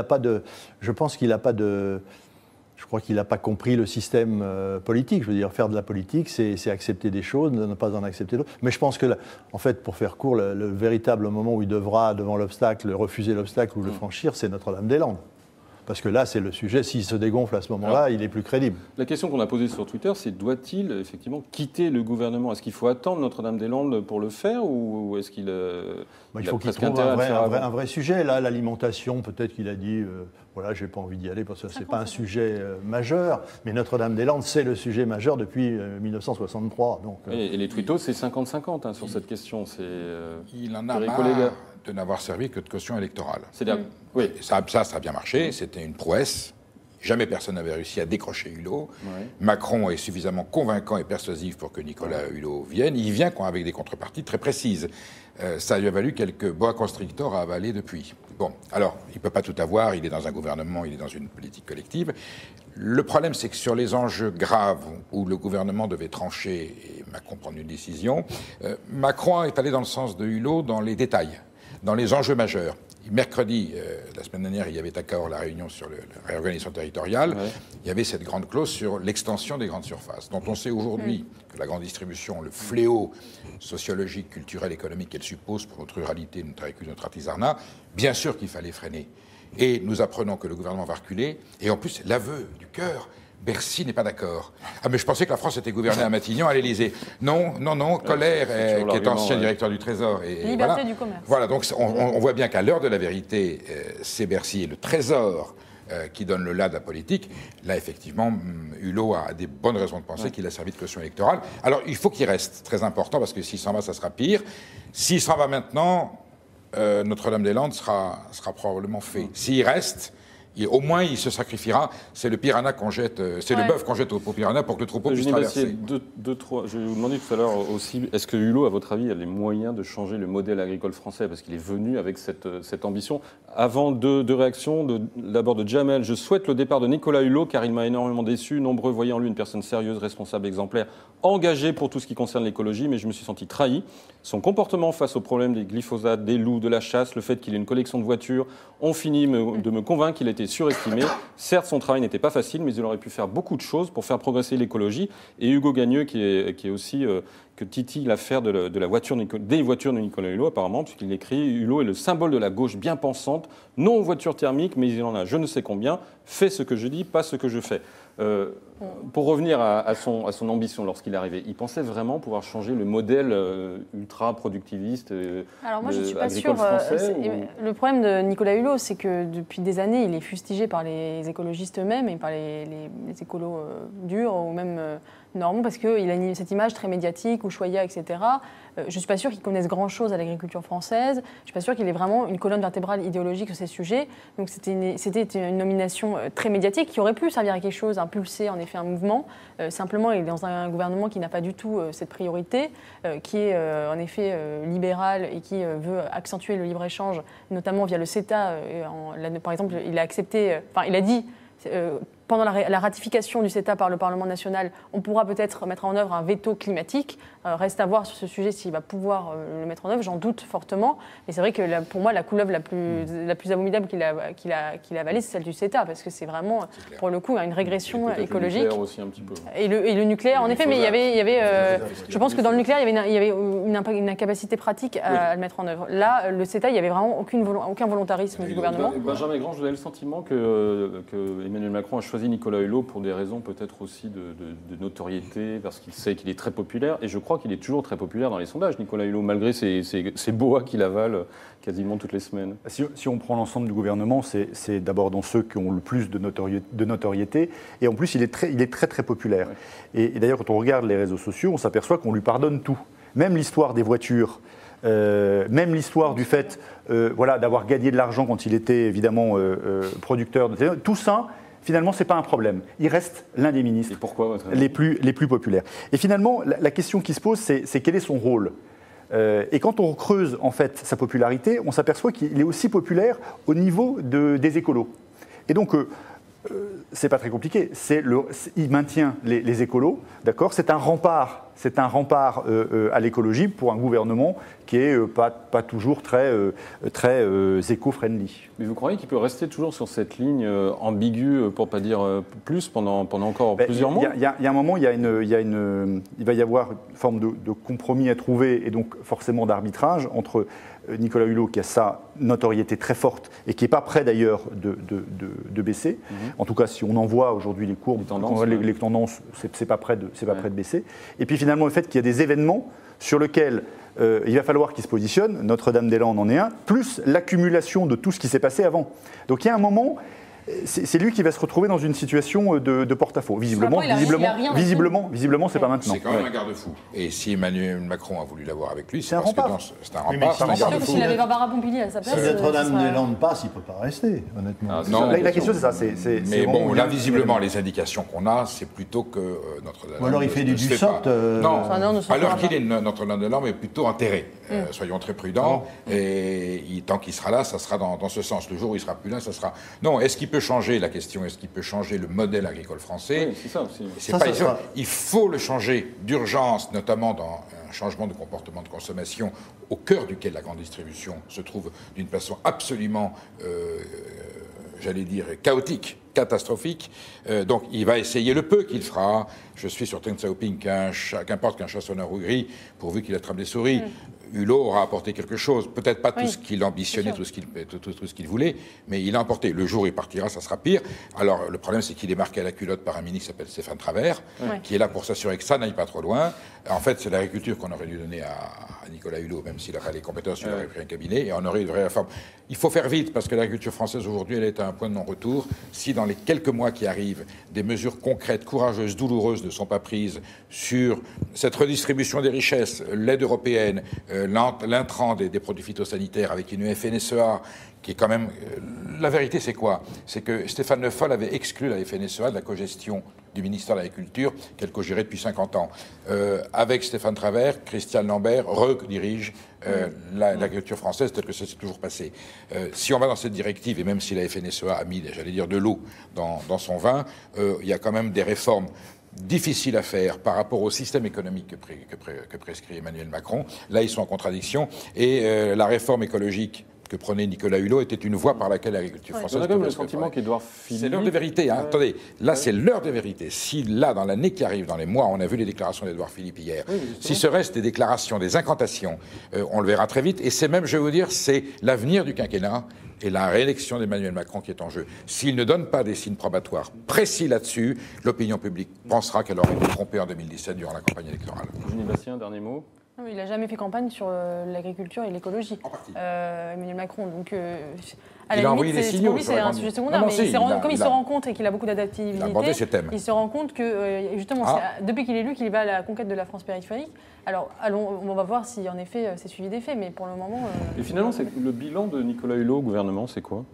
n'a pas compris le système politique. Je veux dire, faire de la politique, c'est accepter des choses, ne pas en accepter d'autres. Mais je pense que, en fait, pour faire court, le véritable moment où il devra, devant l'obstacle, refuser l'obstacle ou le franchir, c'est Notre-Dame-des-Landes. Parce que là, c'est le sujet. S'il se dégonfle à ce moment-là, il est plus crédible. La question qu'on a posée sur Twitter, c'est doit-il effectivement quitter le gouvernement ? Est-ce qu'il faut attendre Notre-Dame-des-Landes pour le faire ou est-ce qu'il il faut qu'il trouve un vrai sujet. Là, l'alimentation, peut-être qu'il a dit voilà, j'ai pas envie d'y aller parce que c'est pas un sujet majeur. Mais Notre-Dame-des-Landes, c'est le sujet majeur depuis 1963. Donc, et les twittos, c'est 50-50 sur cette question. Il en a marre de n'avoir servi que de caution électorale. C'est-à-dire, oui, ça a bien marché. C'était une prouesse. Jamais personne n'avait réussi à décrocher Hulot. Ouais. Macron est suffisamment convaincant et persuasif pour que Nicolas Hulot vienne. Il vient avec des contreparties très précises. Ça lui a valu quelques boa constrictors à avaler depuis. Bon, alors, il ne peut pas tout avoir. Il est dans un gouvernement, il est dans une politique collective. Le problème, c'est que sur les enjeux graves où le gouvernement devait trancher et Macron prendre une décision, Macron est allé dans le sens de Hulot dans les détails, dans les enjeux majeurs. Mercredi, la semaine dernière, il y avait à Cahors la réunion sur la réorganisation territoriale. Ouais. Il y avait cette grande clause sur l'extension des grandes surfaces, dont on sait aujourd'hui que la grande distribution, le fléau sociologique, culturel, économique qu'elle suppose pour notre ruralité, notre agriculture, notre artisanat, bien sûr qu'il fallait freiner. Et nous apprenons que le gouvernement va reculer. Et en plus, l'aveu du cœur, Bercy n'est pas d'accord. Ah, mais je pensais que la France était gouvernée à Matignon, à l'Élysée. Non, Colère, qui est ancien directeur du Trésor. Et Liberté voilà. Du commerce. Voilà, donc on voit bien qu'à l'heure de la vérité, c'est Bercy et le Trésor qui donnent le là de la politique. Là, effectivement, Hulot a des bonnes raisons de penser qu'il a servi de caution électorale. Alors, il faut qu'il reste, très important, parce que s'il s'en va, ça sera pire. S'il s'en va maintenant, Notre-Dame-des-Landes sera probablement fait. S'il reste... au moins, il se sacrifiera. C'est le piranha qu'on jette, c'est le bœuf qu'on jette au piranha pour que le troupeau puisse traverser. Je vais vous demander tout à l'heure aussi, est-ce que Hulot, à votre avis, a les moyens de changer le modèle agricole français ? Parce qu'il est venu avec cette ambition. Avant, deux réactions. D'abord de Jamel. Je souhaite le départ de Nicolas Hulot car il m'a énormément déçu. Nombreux voyaient en lui une personne sérieuse, responsable, exemplaire, engagée pour tout ce qui concerne l'écologie, mais je me suis senti trahi. Son comportement face au problème des glyphosates, des loups, de la chasse, le fait qu'il ait une collection de voitures, ont fini de me convaincre qu'il était surestimé. Certes, son travail n'était pas facile, mais il aurait pu faire beaucoup de choses pour faire progresser l'écologie. Et Hugo Gagneux, qui est aussi que titille l'affaire des voitures de Nicolas Hulot, apparemment, puisqu'il écrit « Hulot est le symbole de la gauche bien pensante, non aux voitures thermiques, mais il en a je ne sais combien, fait ce que je dis, pas ce que je fais ». Pour revenir à son ambition lorsqu'il est arrivé, il pensait vraiment pouvoir changer le modèle ultra-productiviste Alors moi, je ne suis pas agricole sûre, français Le problème de Nicolas Hulot, c'est que depuis des années, il est fustigé par les écologistes eux-mêmes et par les écolos durs ou même Normand, parce qu'il a cette image très médiatique, Ushuaïa, etc. Je ne suis pas sûre qu'il connaisse grand-chose à l'agriculture française. Je ne suis pas sûre qu'il ait vraiment une colonne vertébrale idéologique sur ces sujets. Donc c'était une nomination très médiatique qui aurait pu servir à quelque chose, impulser en effet un mouvement. Simplement, il est dans un gouvernement qui n'a pas du tout cette priorité, qui est en effet libéral et qui veut accentuer le libre-échange, notamment via le CETA. Par exemple, il a accepté, il a dit... pendant la ratification du CETA par le Parlement national, on pourra peut-être mettre en œuvre un veto climatique. Reste à voir sur ce sujet s'il va pouvoir le mettre en œuvre, j'en doute fortement. Mais c'est vrai que pour moi, la couleuvre la plus abominable qu'il a avalée, c'est celle du CETA, parce que c'est vraiment, pour le coup, une régression écologique. Le nucléaire aussi un petit peu. Et le nucléaire, en effet, mais il y avait je pense que dans le nucléaire, il y avait une incapacité pratique à le mettre en œuvre. Là, le CETA, il n'y avait vraiment aucun volontarisme du gouvernement. Benjamin Grange, vous avez le sentiment que Emmanuel Macron a choisi Nicolas Hulot pour des raisons peut-être aussi de notoriété, parce qu'il sait qu'il est très populaire, et je crois qu'il est toujours très populaire dans les sondages, Nicolas Hulot, malgré ces boas qu'il avale quasiment toutes les semaines. Si on prend l'ensemble du gouvernement, c'est d'abord dans ceux qui ont le plus de notoriété, et en plus il est très très populaire. Ouais. Et d'ailleurs, quand on regarde les réseaux sociaux, on s'aperçoit qu'on lui pardonne tout, même l'histoire des voitures. Même l'histoire du fait d'avoir gagné de l'argent quand il était évidemment producteur de télé, tout ça, finalement, ce n'est pas un problème. Il reste l'un des ministres les plus populaires. Et finalement, la question qui se pose, c'est quel est son rôle ? Et quand on creuse en fait sa popularité, on s'aperçoit qu'il est aussi populaire au niveau des écolos. Et donc, c'est pas très compliqué. Il maintient les écolos, d'accord ? C'est un rempart à l'écologie pour un gouvernement qui est pas toujours très éco-friendly. Mais vous croyez qu'il peut rester toujours sur cette ligne ambiguë, pour pas dire plus, pendant encore plusieurs mois ? Il y a un moment, il va y avoir une forme de compromis à trouver, et donc forcément d'arbitrage entre Nicolas Hulot, qui a sa notoriété très forte et qui n'est pas prêt d'ailleurs de baisser. En tout cas, si on en voit aujourd'hui les courbes, les tendances, c'est pas prêt de baisser. Et puis finalement, le fait qu'il y a des événements sur lesquels il va falloir qu'il se positionne, Notre-Dame-des-Landes en est un, plus l'accumulation de tout ce qui s'est passé avant. Donc il y a un moment, c'est lui qui va se retrouver dans une situation de porte-à-faux. Visiblement, c'est pas maintenant. C'est quand même un garde-fou. Et si Emmanuel Macron a voulu l'avoir avec lui, c'est un rempart. C'est un rempart. C'est sûr que s'il avait Barbara Pompili à sa place. Si Notre-Dame-des-Landes passe, il ne peut pas rester, honnêtement. Non, la question, c'est ça. Mais bon, là, visiblement, les indications qu'on a, c'est plutôt que Notre-Dame. Ou alors il fait du Dussopt. Non, alors qu'il est Notre-Dame-des-Landes, mais plutôt enterré. Soyons très prudents. Et tant qu'il sera là, ça sera dans ce sens. Le jour où il ne sera plus là, ça sera. Non, est-ce qu'il peut changer la question ? Est-ce qu'il peut changer le modèle agricole français ? Oui, c'est ça aussi. Il faut le changer d'urgence, notamment dans un changement de comportement de consommation au cœur duquel la grande distribution se trouve d'une façon absolument, j'allais dire, chaotique, catastrophique. Donc il va essayer le peu qu'il fera. Je suis sur Deng Xiaoping qu'importe qu'un chassonneur ou gris, pourvu qu'il attrape des souris. Hulot aura apporté quelque chose, peut-être pas tout ce qu'il ambitionnait, tout ce qu'il voulait, mais il a emporté. Le jour où il partira, ça sera pire. Alors le problème, c'est qu'il est marqué à la culotte par un ministre qui s'appelle Stéphane Travert, qui est là pour s'assurer que ça n'aille pas trop loin. En fait, c'est l'agriculture qu'on aurait dû donner à Nicolas Hulot, même s'il aurait les compétences, il aurait pris un cabinet, et on aurait eu une vraie réforme. Il faut faire vite, parce que l'agriculture française, aujourd'hui, elle est à un point de non-retour. Si dans les quelques mois qui arrivent, des mesures concrètes, courageuses, douloureuses ne sont pas prises sur cette redistribution des richesses, l'aide européenne, l'intrant des produits phytosanitaires avec une FNSEA qui est quand même... la vérité, c'est quoi ? C'est que Stéphane Le Foll avait exclu la FNSEA de la cogestion du ministère de l'Agriculture, qu'elle co-gérait depuis 50 ans. Avec Stéphane Travert, Christiane Lambert redirige l'agriculture française telle que ça s'est toujours passé. Si on va dans cette directive, et même si la FNSEA a mis, j'allais dire, de l'eau dans son vin, il y a quand même des réformes difficile à faire par rapport au système économique que prescrit Emmanuel Macron. Là, ils sont en contradiction. Et la réforme écologique que prenait Nicolas Hulot était une voie par laquelle l'agriculture française... On a quand même le sentiment qu'Édouard Philippe... C'est l'heure de vérité. Hein. Attendez, là, c'est l'heure de vérité. Si là, dans l'année qui arrive, dans les mois, on a vu les déclarations d'Édouard Philippe hier, si ce reste des déclarations, des incantations, on le verra très vite. Et c'est même, je vais vous dire, c'est l'avenir du quinquennat et la réélection d'Emmanuel Macron qui est en jeu. S'il ne donne pas des signes probatoires précis là-dessus, l'opinion publique pensera qu'elle aurait été trompée en 2017 durant la campagne électorale. Eugénie Bastien, dernier mot. Il n'a jamais fait campagne sur l'agriculture et l'écologie, Emmanuel Macron. Donc, À la limite, pour lui, c'est un sujet secondaire, mais comme il se rend compte et qu'il a beaucoup d'adaptivité, il se rend compte que, justement, depuis qu'il est élu, qu'il va à la conquête de la France périphérique. Alors, on va voir si, en effet, c'est suivi des faits, mais pour le moment... Et finalement, le bilan de Nicolas Hulot au gouvernement, c'est quoi ?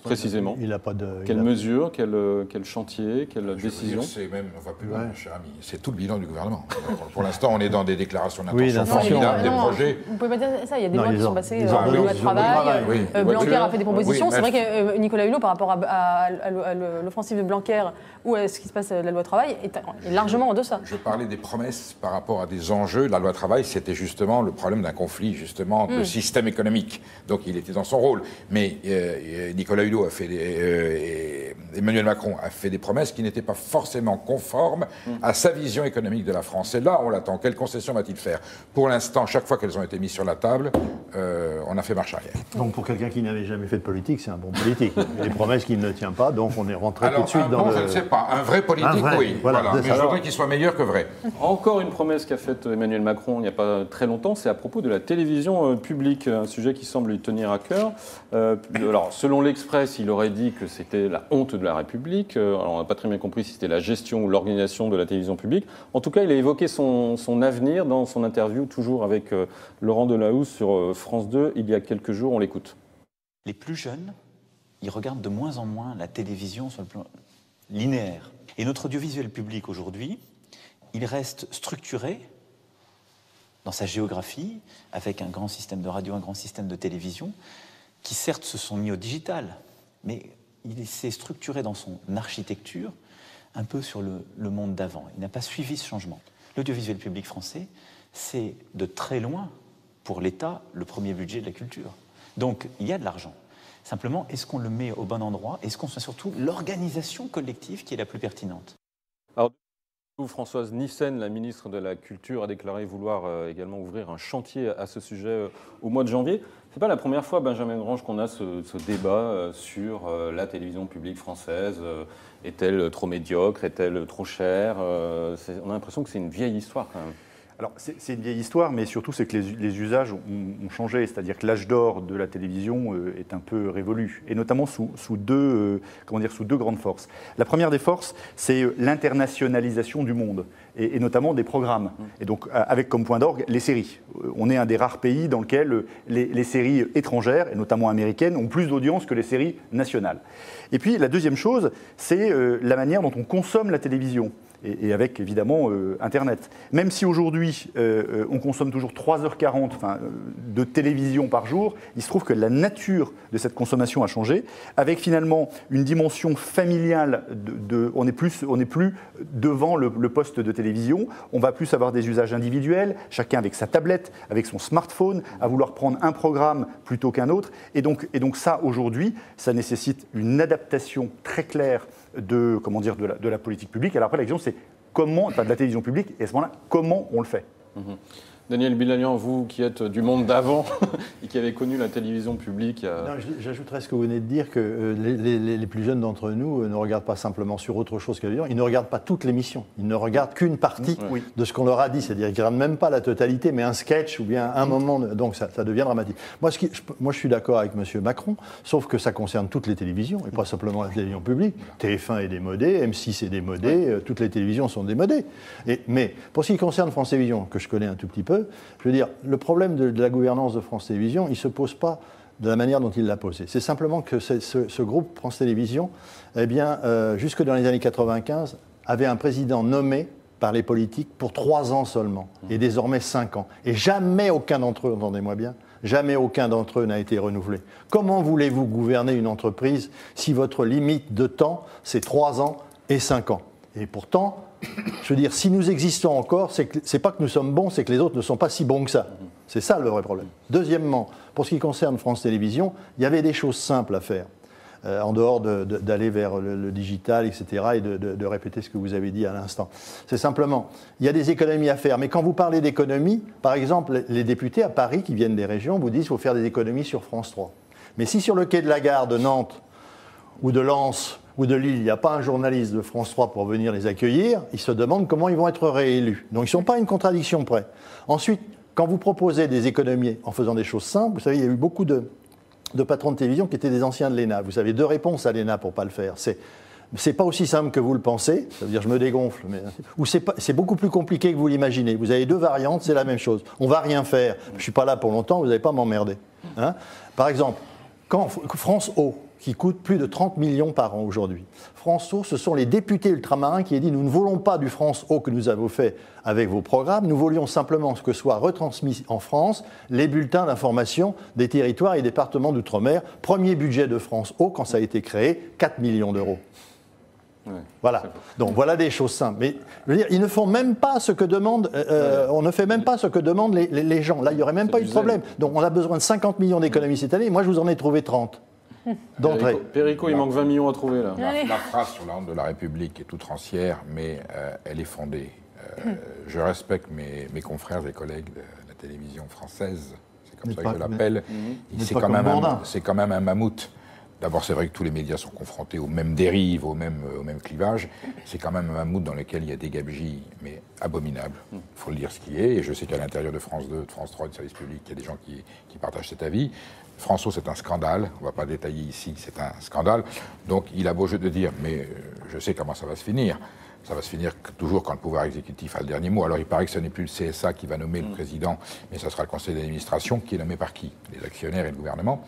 Précisément. Il n'a pas de... Quelle mesure, quel chantier, quelle décision ? C'est même, on va plus loin, cher ami, c'est tout le bilan du gouvernement. Pour l'instant, on est dans des déclarations d'intention formidables, des projets... Vous ne pouvez pas dire ça, il y a des lois qui sont passées, des lois de travail, Blanquer a fait des propositions, c'est vrai que Nicolas Hulot, par rapport à l'offensive de Blanquer ou à ce qui se passe de la loi travail, est largement en deçà. Je parlais des promesses par rapport à des enjeux. La loi travail, c'était justement le problème d'un conflit, justement, de système économique. Donc il était dans son rôle. Mais Nicolas Hulot et Emmanuel Macron a fait des promesses qui n'étaient pas forcément conformes à sa vision économique de la France. Et là, on l'attend. Quelle concession va-t-il faire ? Pour l'instant, chaque fois qu'elles ont été mises sur la table, on a fait marche arrière. Donc pour quelqu'un qui n'avait jamais fait de politique, c'est un bon politique. Il y a des promesses qu'il ne tient pas, donc on est rentré tout de suite dans je ne sais pas. Un vrai politique, oui. Voilà. Mais je voudrais qu'il soit meilleur que vrai. Encore une promesse qu'a faite Emmanuel Macron il n'y a pas très longtemps, c'est à propos de la télévision publique, un sujet qui semble lui tenir à cœur. Alors, selon l'Express, il aurait dit que c'était la honte de la République. Alors, on n'a pas très bien compris si c'était la gestion ou l'organisation de la télévision publique. En tout cas, il a évoqué son avenir dans son interview, toujours avec Laurent Delahousse sur France 2, il y a quelques jours. On l'écoute. Les plus jeunes, ils regardent de moins en moins la télévision sur le plan linéaire. Et notre audiovisuel public aujourd'hui, il reste structuré dans sa géographie, avec un grand système de radio, un grand système de télévision, qui certes se sont mis au digital, mais il s'est structuré dans son architecture un peu sur le monde d'avant. Il n'a pas suivi ce changement. L'audiovisuel public français, c'est de très loin, pour l'État, le premier budget de la culture. Donc, il y a de l'argent. Simplement, est-ce qu'on le met au bon endroit ? Est-ce qu'on fait surtout l'organisation collective qui est la plus pertinente ? Alors, Françoise Nyssen, la ministre de la Culture, a déclaré vouloir également ouvrir un chantier à ce sujet au mois de janvier. Ce n'est pas la première fois, Benjamin Grange, qu'on a ce débat sur la télévision publique française. Est-elle trop médiocre ? Est-elle trop chère ? On a l'impression que c'est une vieille histoire quand même. Alors, c'est une vieille histoire, mais surtout, c'est que les usages ont changé. C'est-à-dire que l'âge d'or de la télévision est un peu révolu, et notamment sous deux grandes forces. La première des forces, c'est l'internationalisation du monde, et notamment des programmes. Et donc, avec comme point d'orgue les séries. On est un des rares pays dans lequel les séries étrangères, et notamment américaines, ont plus d'audience que les séries nationales. Et puis, la deuxième chose, c'est la manière dont on consomme la télévision. Et avec évidemment Internet. Même si aujourd'hui on consomme toujours 3h40 de télévision par jour, il se trouve que la nature de cette consommation a changé, avec finalement une dimension familiale. On n'est plus devant le poste de télévision, on va plus avoir des usages individuels, chacun avec sa tablette, avec son smartphone, à vouloir prendre un programme plutôt qu'un autre. Et donc ça, aujourd'hui, ça nécessite une adaptation très claire de la politique publique. Alors après, la question, c'est de la télévision publique, et à ce moment-là, comment on le fait ? Daniel Bilalian, vous qui êtes du monde d'avant et qui avez connu la télévision publique... Non, j'ajouterais ce que vous venez de dire, que les plus jeunes d'entre nous ne regardent pas simplement sur autre chose que la télévision, ils ne regardent pas toute l'émission, ils ne regardent qu'une partie de ce qu'on leur a dit, c'est-à-dire qu'ils ne regardent même pas la totalité, mais un sketch ou bien un moment, donc ça devient dramatique. Moi, je suis d'accord avec M. Macron, sauf que ça concerne toutes les télévisions, et pas simplement la télévision publique. TF1 est démodé, M6 est démodé, toutes les télévisions sont démodées. Mais pour ce qui concerne France Télévisions, que je connais un tout petit peu, je veux dire, le problème de la gouvernance de France Télévisions, il ne se pose pas de la manière dont il l'a posé. C'est simplement que ce groupe France Télévisions, eh bien, jusque dans les années 95, avait un président nommé par les politiques pour 3 ans seulement, et désormais 5 ans. Et jamais aucun d'entre eux, entendez-moi bien, jamais aucun d'entre eux n'a été renouvelé. Comment voulez-vous gouverner une entreprise si votre limite de temps, c'est 3 ans et 5 ans ? Et pourtant, je veux dire, si nous existons encore, c'est pas que nous sommes bons, c'est que les autres ne sont pas si bons que ça. C'est ça le vrai problème. Deuxièmement, pour ce qui concerne France Télévisions, il y avait des choses simples à faire, en dehors d'aller vers le digital, etc., et de répéter ce que vous avez dit à l'instant. C'est simplement, il y a des économies à faire, mais quand vous parlez d'économies, par exemple, les députés à Paris qui viennent des régions vous disent qu'il faut faire des économies sur France 3. Mais si sur le quai de la gare de Nantes ou de Lens ou de Lille, il n'y a pas un journaliste de France 3 pour venir les accueillir, ils se demandent comment ils vont être réélus. Donc ils ne sont pas à une contradiction près. Ensuite, quand vous proposez des économies en faisant des choses simples, vous savez, il y a eu beaucoup de de patrons de télévision qui étaient des anciens de l'ENA. Vous avez 2 réponses à l'ENA pour ne pas le faire. C'est pas aussi simple que vous le pensez, ça veut dire je me dégonfle, ou c'est beaucoup plus compliqué que vous l'imaginez. Vous avez 2 variantes, c'est la même chose. On va rien faire. Je suis pas là pour longtemps, vous n'allez pas m'emmerder. Hein? Par exemple, quand France O, qui coûte plus de 30 millions par an aujourd'hui. France O, ce sont les députés ultramarins qui ont dit « Nous ne voulons pas du France O que nous avons fait avec vos programmes, nous voulions simplement que soient retransmis en France les bulletins d'information des territoires et départements d'outre-mer. Premier budget de France O, quand ça a été créé, 4 millions d'euros. » Voilà. Donc voilà des choses simples. Mais je veux dire, ils ne font même pas ce que demandent. On ne fait même pas ce que demandent les gens. Là, il n'y aurait même pas eu de problème. Donc on a besoin de 50 millions d'économies cette année. Moi, je vous en ai trouvé 30. D'entrée. Perico, il manque 20 millions à trouver là. La phrase sur la honte de la République est outrancière, mais elle est fondée. Je respecte mes confrères et collègues de la télévision française. C'est comme ça que je l'appelle. C'est quand même un mammouth. D'abord, c'est vrai que tous les médias sont confrontés aux mêmes dérives, au même clivage. C'est quand même un mammouth dans lequel il y a des gabegies, mais abominables. Il faut le dire ce qui est. Et je sais qu'à l'intérieur de France 2, de France 3, du service public, il y a des gens qui partagent cet avis. France O, c'est un scandale. On ne va pas détailler ici, c'est un scandale. Donc, il a beau jeu de dire, mais je sais comment ça va se finir. Ça va se finir toujours quand le pouvoir exécutif a le dernier mot. Alors, il paraît que ce n'est plus le CSA qui va nommer le président, mais ça sera le conseil d'administration qui est nommé par qui? Les actionnaires et le gouvernement.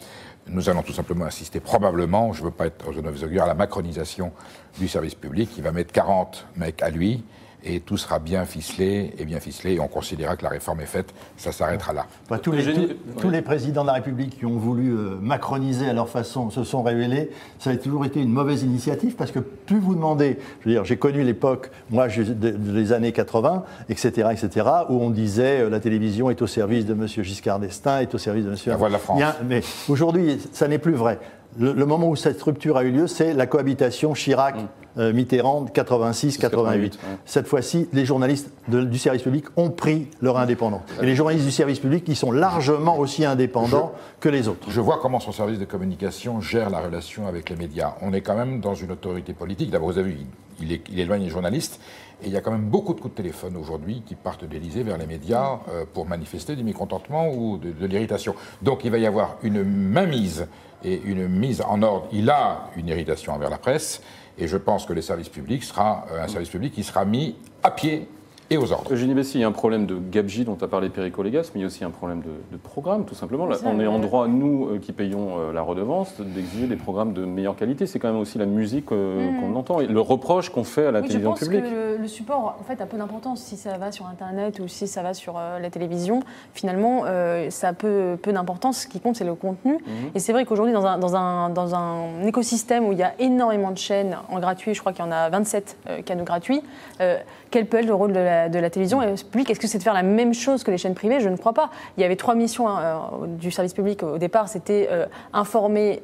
Nous allons tout simplement assister probablement, je ne veux pas être dans un mauvais augure, à la macronisation du service public. Il va mettre 40 mecs à lui et tout sera bien ficelé et on considérera que la réforme est faite. Ça s'arrêtera là. Bah, tous les présidents de la République qui ont voulu macroniser à leur façon se sont révélés. Ça a toujours été une mauvaise initiative parce que plus vous demandez, je veux dire, j'ai connu l'époque, moi, des années 80, etc., où on disait la télévision est au service de M. Giscard d'Estaing, est au service de M. La Voix de la France. Mais aujourd'hui, ça n'est plus vrai. Le moment où cette rupture a eu lieu, c'est la cohabitation Chirac-Mitterrand 86-88. Cette fois-ci, les journalistes du service public ont pris leur indépendance. Et les journalistes du service public, ils sont largement aussi indépendants que les autres. Je vois comment son service de communication gère la relation avec les médias. On est quand même dans une autorité politique. D'abord, vous avez vu, il éloigne les journalistes. Et il y a quand même beaucoup de coups de téléphone aujourd'hui qui partent de l'Élysée vers les médias pour manifester du mécontentement ou de l'irritation. Donc il va y avoir une mainmise et une mise en ordre. Il a une irritation envers la presse et je pense que le service public sera un service public qui sera mis à pied et aux ordres. Eugénie Bessy, il y a un problème de gabegie dont a parlé Perico Légas, mais il y a aussi un problème de programme, tout simplement. Là, on est en droit, nous qui payons la redevance, d'exiger des programmes de meilleure qualité. C'est quand même aussi la musique qu'on entend et le reproche qu'on fait à la télévision publique. Je pense que le support, en fait, a peu d'importance. Si ça va sur Internet ou si ça va sur la télévision, finalement, ça a peu d'importance. Ce qui compte, c'est le contenu. Et c'est vrai qu'aujourd'hui, dans un écosystème où il y a énormément de chaînes en gratuit, je crois qu'il y en a 27 canaux gratuits, quel peut être le rôle de la télévision et public? Est-ce que c'est de faire la même chose que les chaînes privées? Je ne crois pas. Il y avait 3 missions du service public au départ, c'était informer,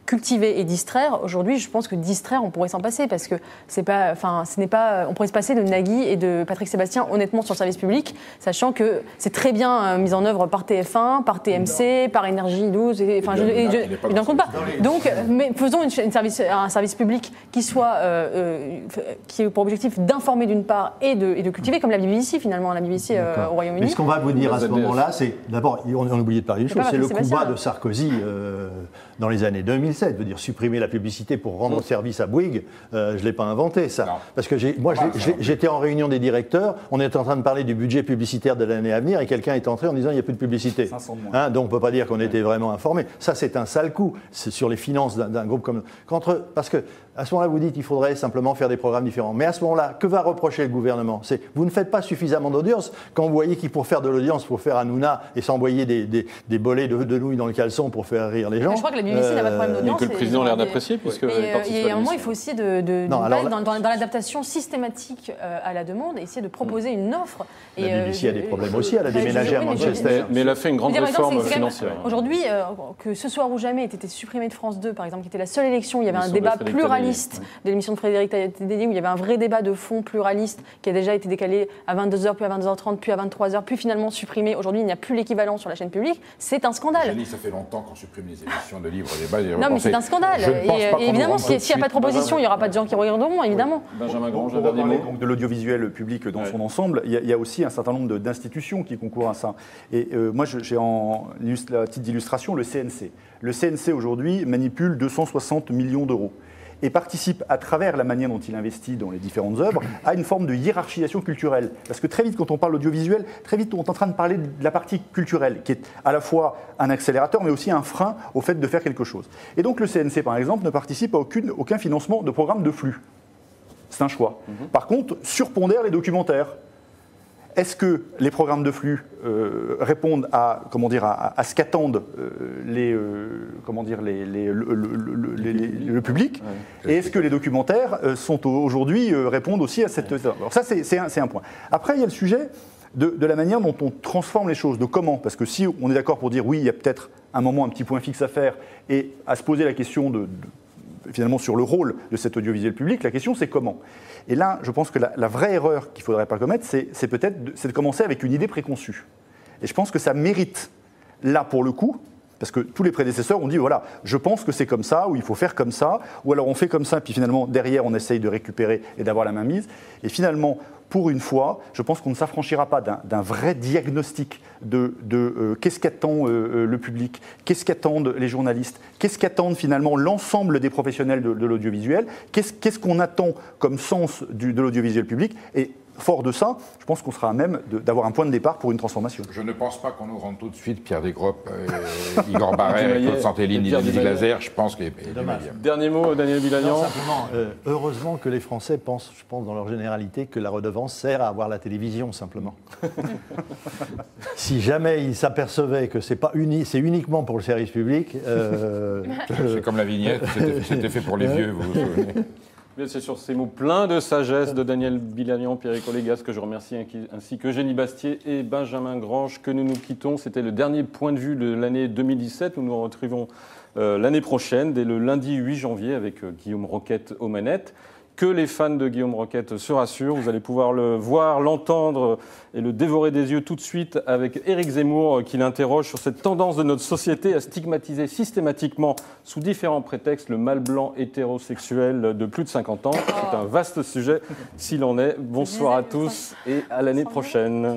cultiver et distraire. Aujourd'hui, je pense que distraire, on pourrait s'en passer parce que on pourrait se passer de Nagui et de Patrick Sébastien, honnêtement, sur le service public, sachant que c'est très bien mis en œuvre par TF1, par TMC, par Énergie 12. Il n'en compte pas. Donc, mais faisons un service public qui ait pour objectif d'informer d'une part et de cultiver, comme la BBC finalement, la BBC au Royaume-Uni. Mais ce qu'on va vous dire à ce moment-là, c'est d'abord, on a oublié de parler des choses, c'est le combat de Sarkozy dans les années 2007. Je veux dire, supprimer la publicité pour rendre service à Bouygues, je ne l'ai pas inventé, ça. Non. Parce que j'étais en réunion des directeurs, on était en train de parler du budget publicitaire de l'année à venir et quelqu'un est entré en disant il n'y a plus de publicité. 500 de moins. Donc on ne peut pas dire qu'on était vraiment informé. Ça, c'est un sale coup. C'est sur les finances d'un groupe comme... Parce que à ce moment-là, vous dites qu'il faudrait simplement faire des programmes différents. Mais à ce moment-là, que va reprocher le gouvernement? C'est vous ne faites pas suffisamment d'audience. Quand vous voyez qu'il pour faire de l'audience, pour faire Hanouna et s'envoyer des bolets de nouilles dans le caleçon pour faire rire les gens. Mais je crois que la BBC n'a pas de problème d'audience. Que le président a l'air d'apprécier, puisque... Et à un moment, il faut aussi dans l'adaptation systématique à la demande, essayer de proposer une offre. La BBC a des problèmes aussi, elle a déménagé à Manchester. Mais elle a fait une grande réforme financière. Aujourd'hui, que Ce Soir ou Jamais ait été supprimé de France 2, par exemple, qui était la seule élection où il y avait un débat pluraliste de l'émission de Frédéric Tadei, où il y avait un vrai débat de fond pluraliste qui a déjà été décalé à 22h, puis à 22h30, puis à 23h, puis finalement supprimé. Aujourd'hui, il n'y a plus l'équivalent sur la chaîne publique. C'est un scandale. Jenny, ça fait longtemps qu'on supprime les émissions de livres et débats. Non, mais c'est un scandale. Et évidemment, s'il n'y a pas de proposition, il n'y aura pas de gens qui regarderont, évidemment. Benjamin Grange, on va parler donc de l'audiovisuel public dans son ensemble. Il y a aussi un certain nombre d'institutions qui concourent à ça. Et moi, j'ai à titre d'illustration le CNC. Le CNC aujourd'hui manipule 260 millions d'euros et participe à travers la manière dont il investit dans les différentes œuvres à une forme de hiérarchisation culturelle. Parce que très vite, quand on parle d'audiovisuel, très vite on est en train de parler de la partie culturelle, qui est à la fois un accélérateur, mais aussi un frein au fait de faire quelque chose. Et donc le CNC, par exemple, ne participe à aucun financement de programme de flux. C'est un choix. Par contre, surpondère les documentaires. Est-ce que les programmes de flux répondent à ce qu'attendent le public? Et est-ce que les documentaires aujourd'hui répondent aussi à cette... Alors ça, c'est un point. Après, il y a le sujet de la manière dont on transforme les choses, de comment. Parce que si on est d'accord pour dire oui, il y a peut-être un moment, un petit point fixe à faire, et à se poser la question finalement sur le rôle de cet audiovisuel public, la question c'est comment. Et là, je pense que la vraie erreur qu'il ne faudrait pas commettre, c'est de commencer avec une idée préconçue. Et je pense que ça mérite, là pour le coup, parce que tous les prédécesseurs ont dit, voilà, je pense que c'est comme ça, ou il faut faire comme ça, ou alors on fait comme ça, puis finalement, derrière, on essaye de récupérer et d'avoir la main mise. Et finalement, pour une fois, je pense qu'on ne s'affranchira pas d'un vrai diagnostic de qu'est-ce qu'attend le public, qu'est-ce qu'attendent les journalistes, qu'est-ce qu'attendent finalement l'ensemble des professionnels de l'audiovisuel, qu'est-ce qu'on attend comme sens de l'audiovisuel public. Et fort de ça, je pense qu'on sera à même d'avoir un point de départ pour une transformation. Je ne pense pas qu'on nous rende tout de suite Pierre Desgroppes, Igor Barrère, Claude Santelline, Didier Glaser. Je pense qu'il est dommage. Dernier mot, Daniel Bilagnan. Simplement, heureusement que les Français pensent, je pense dans leur généralité, que la redevance sert à avoir la télévision, simplement. Si jamais ils s'apercevaient que c'est uniquement pour le service public... c'est comme la vignette, c'était fait pour les vieux, vous vous souvenez. C'est sur ces mots pleins de sagesse de Daniel Bilagnan, Pierrick Olégas, que je remercie, ainsi que Jenny Bastier et Benjamin Grange, que nous nous quittons. C'était le dernier point de vue de l'année 2017. Nous nous retrouvons l'année prochaine, dès le lundi 8 janvier, avec Guillaume Roquette aux manettes. Que les fans de Guillaume Roquette se rassurent, vous allez pouvoir le voir, l'entendre et le dévorer des yeux tout de suite avec Éric Zemmour qui l'interroge sur cette tendance de notre société à stigmatiser systématiquement sous différents prétextes le mâle blanc hétérosexuel de plus de 50 ans. C'est un vaste sujet s'il en est. Bonsoir à tous et à l'année prochaine.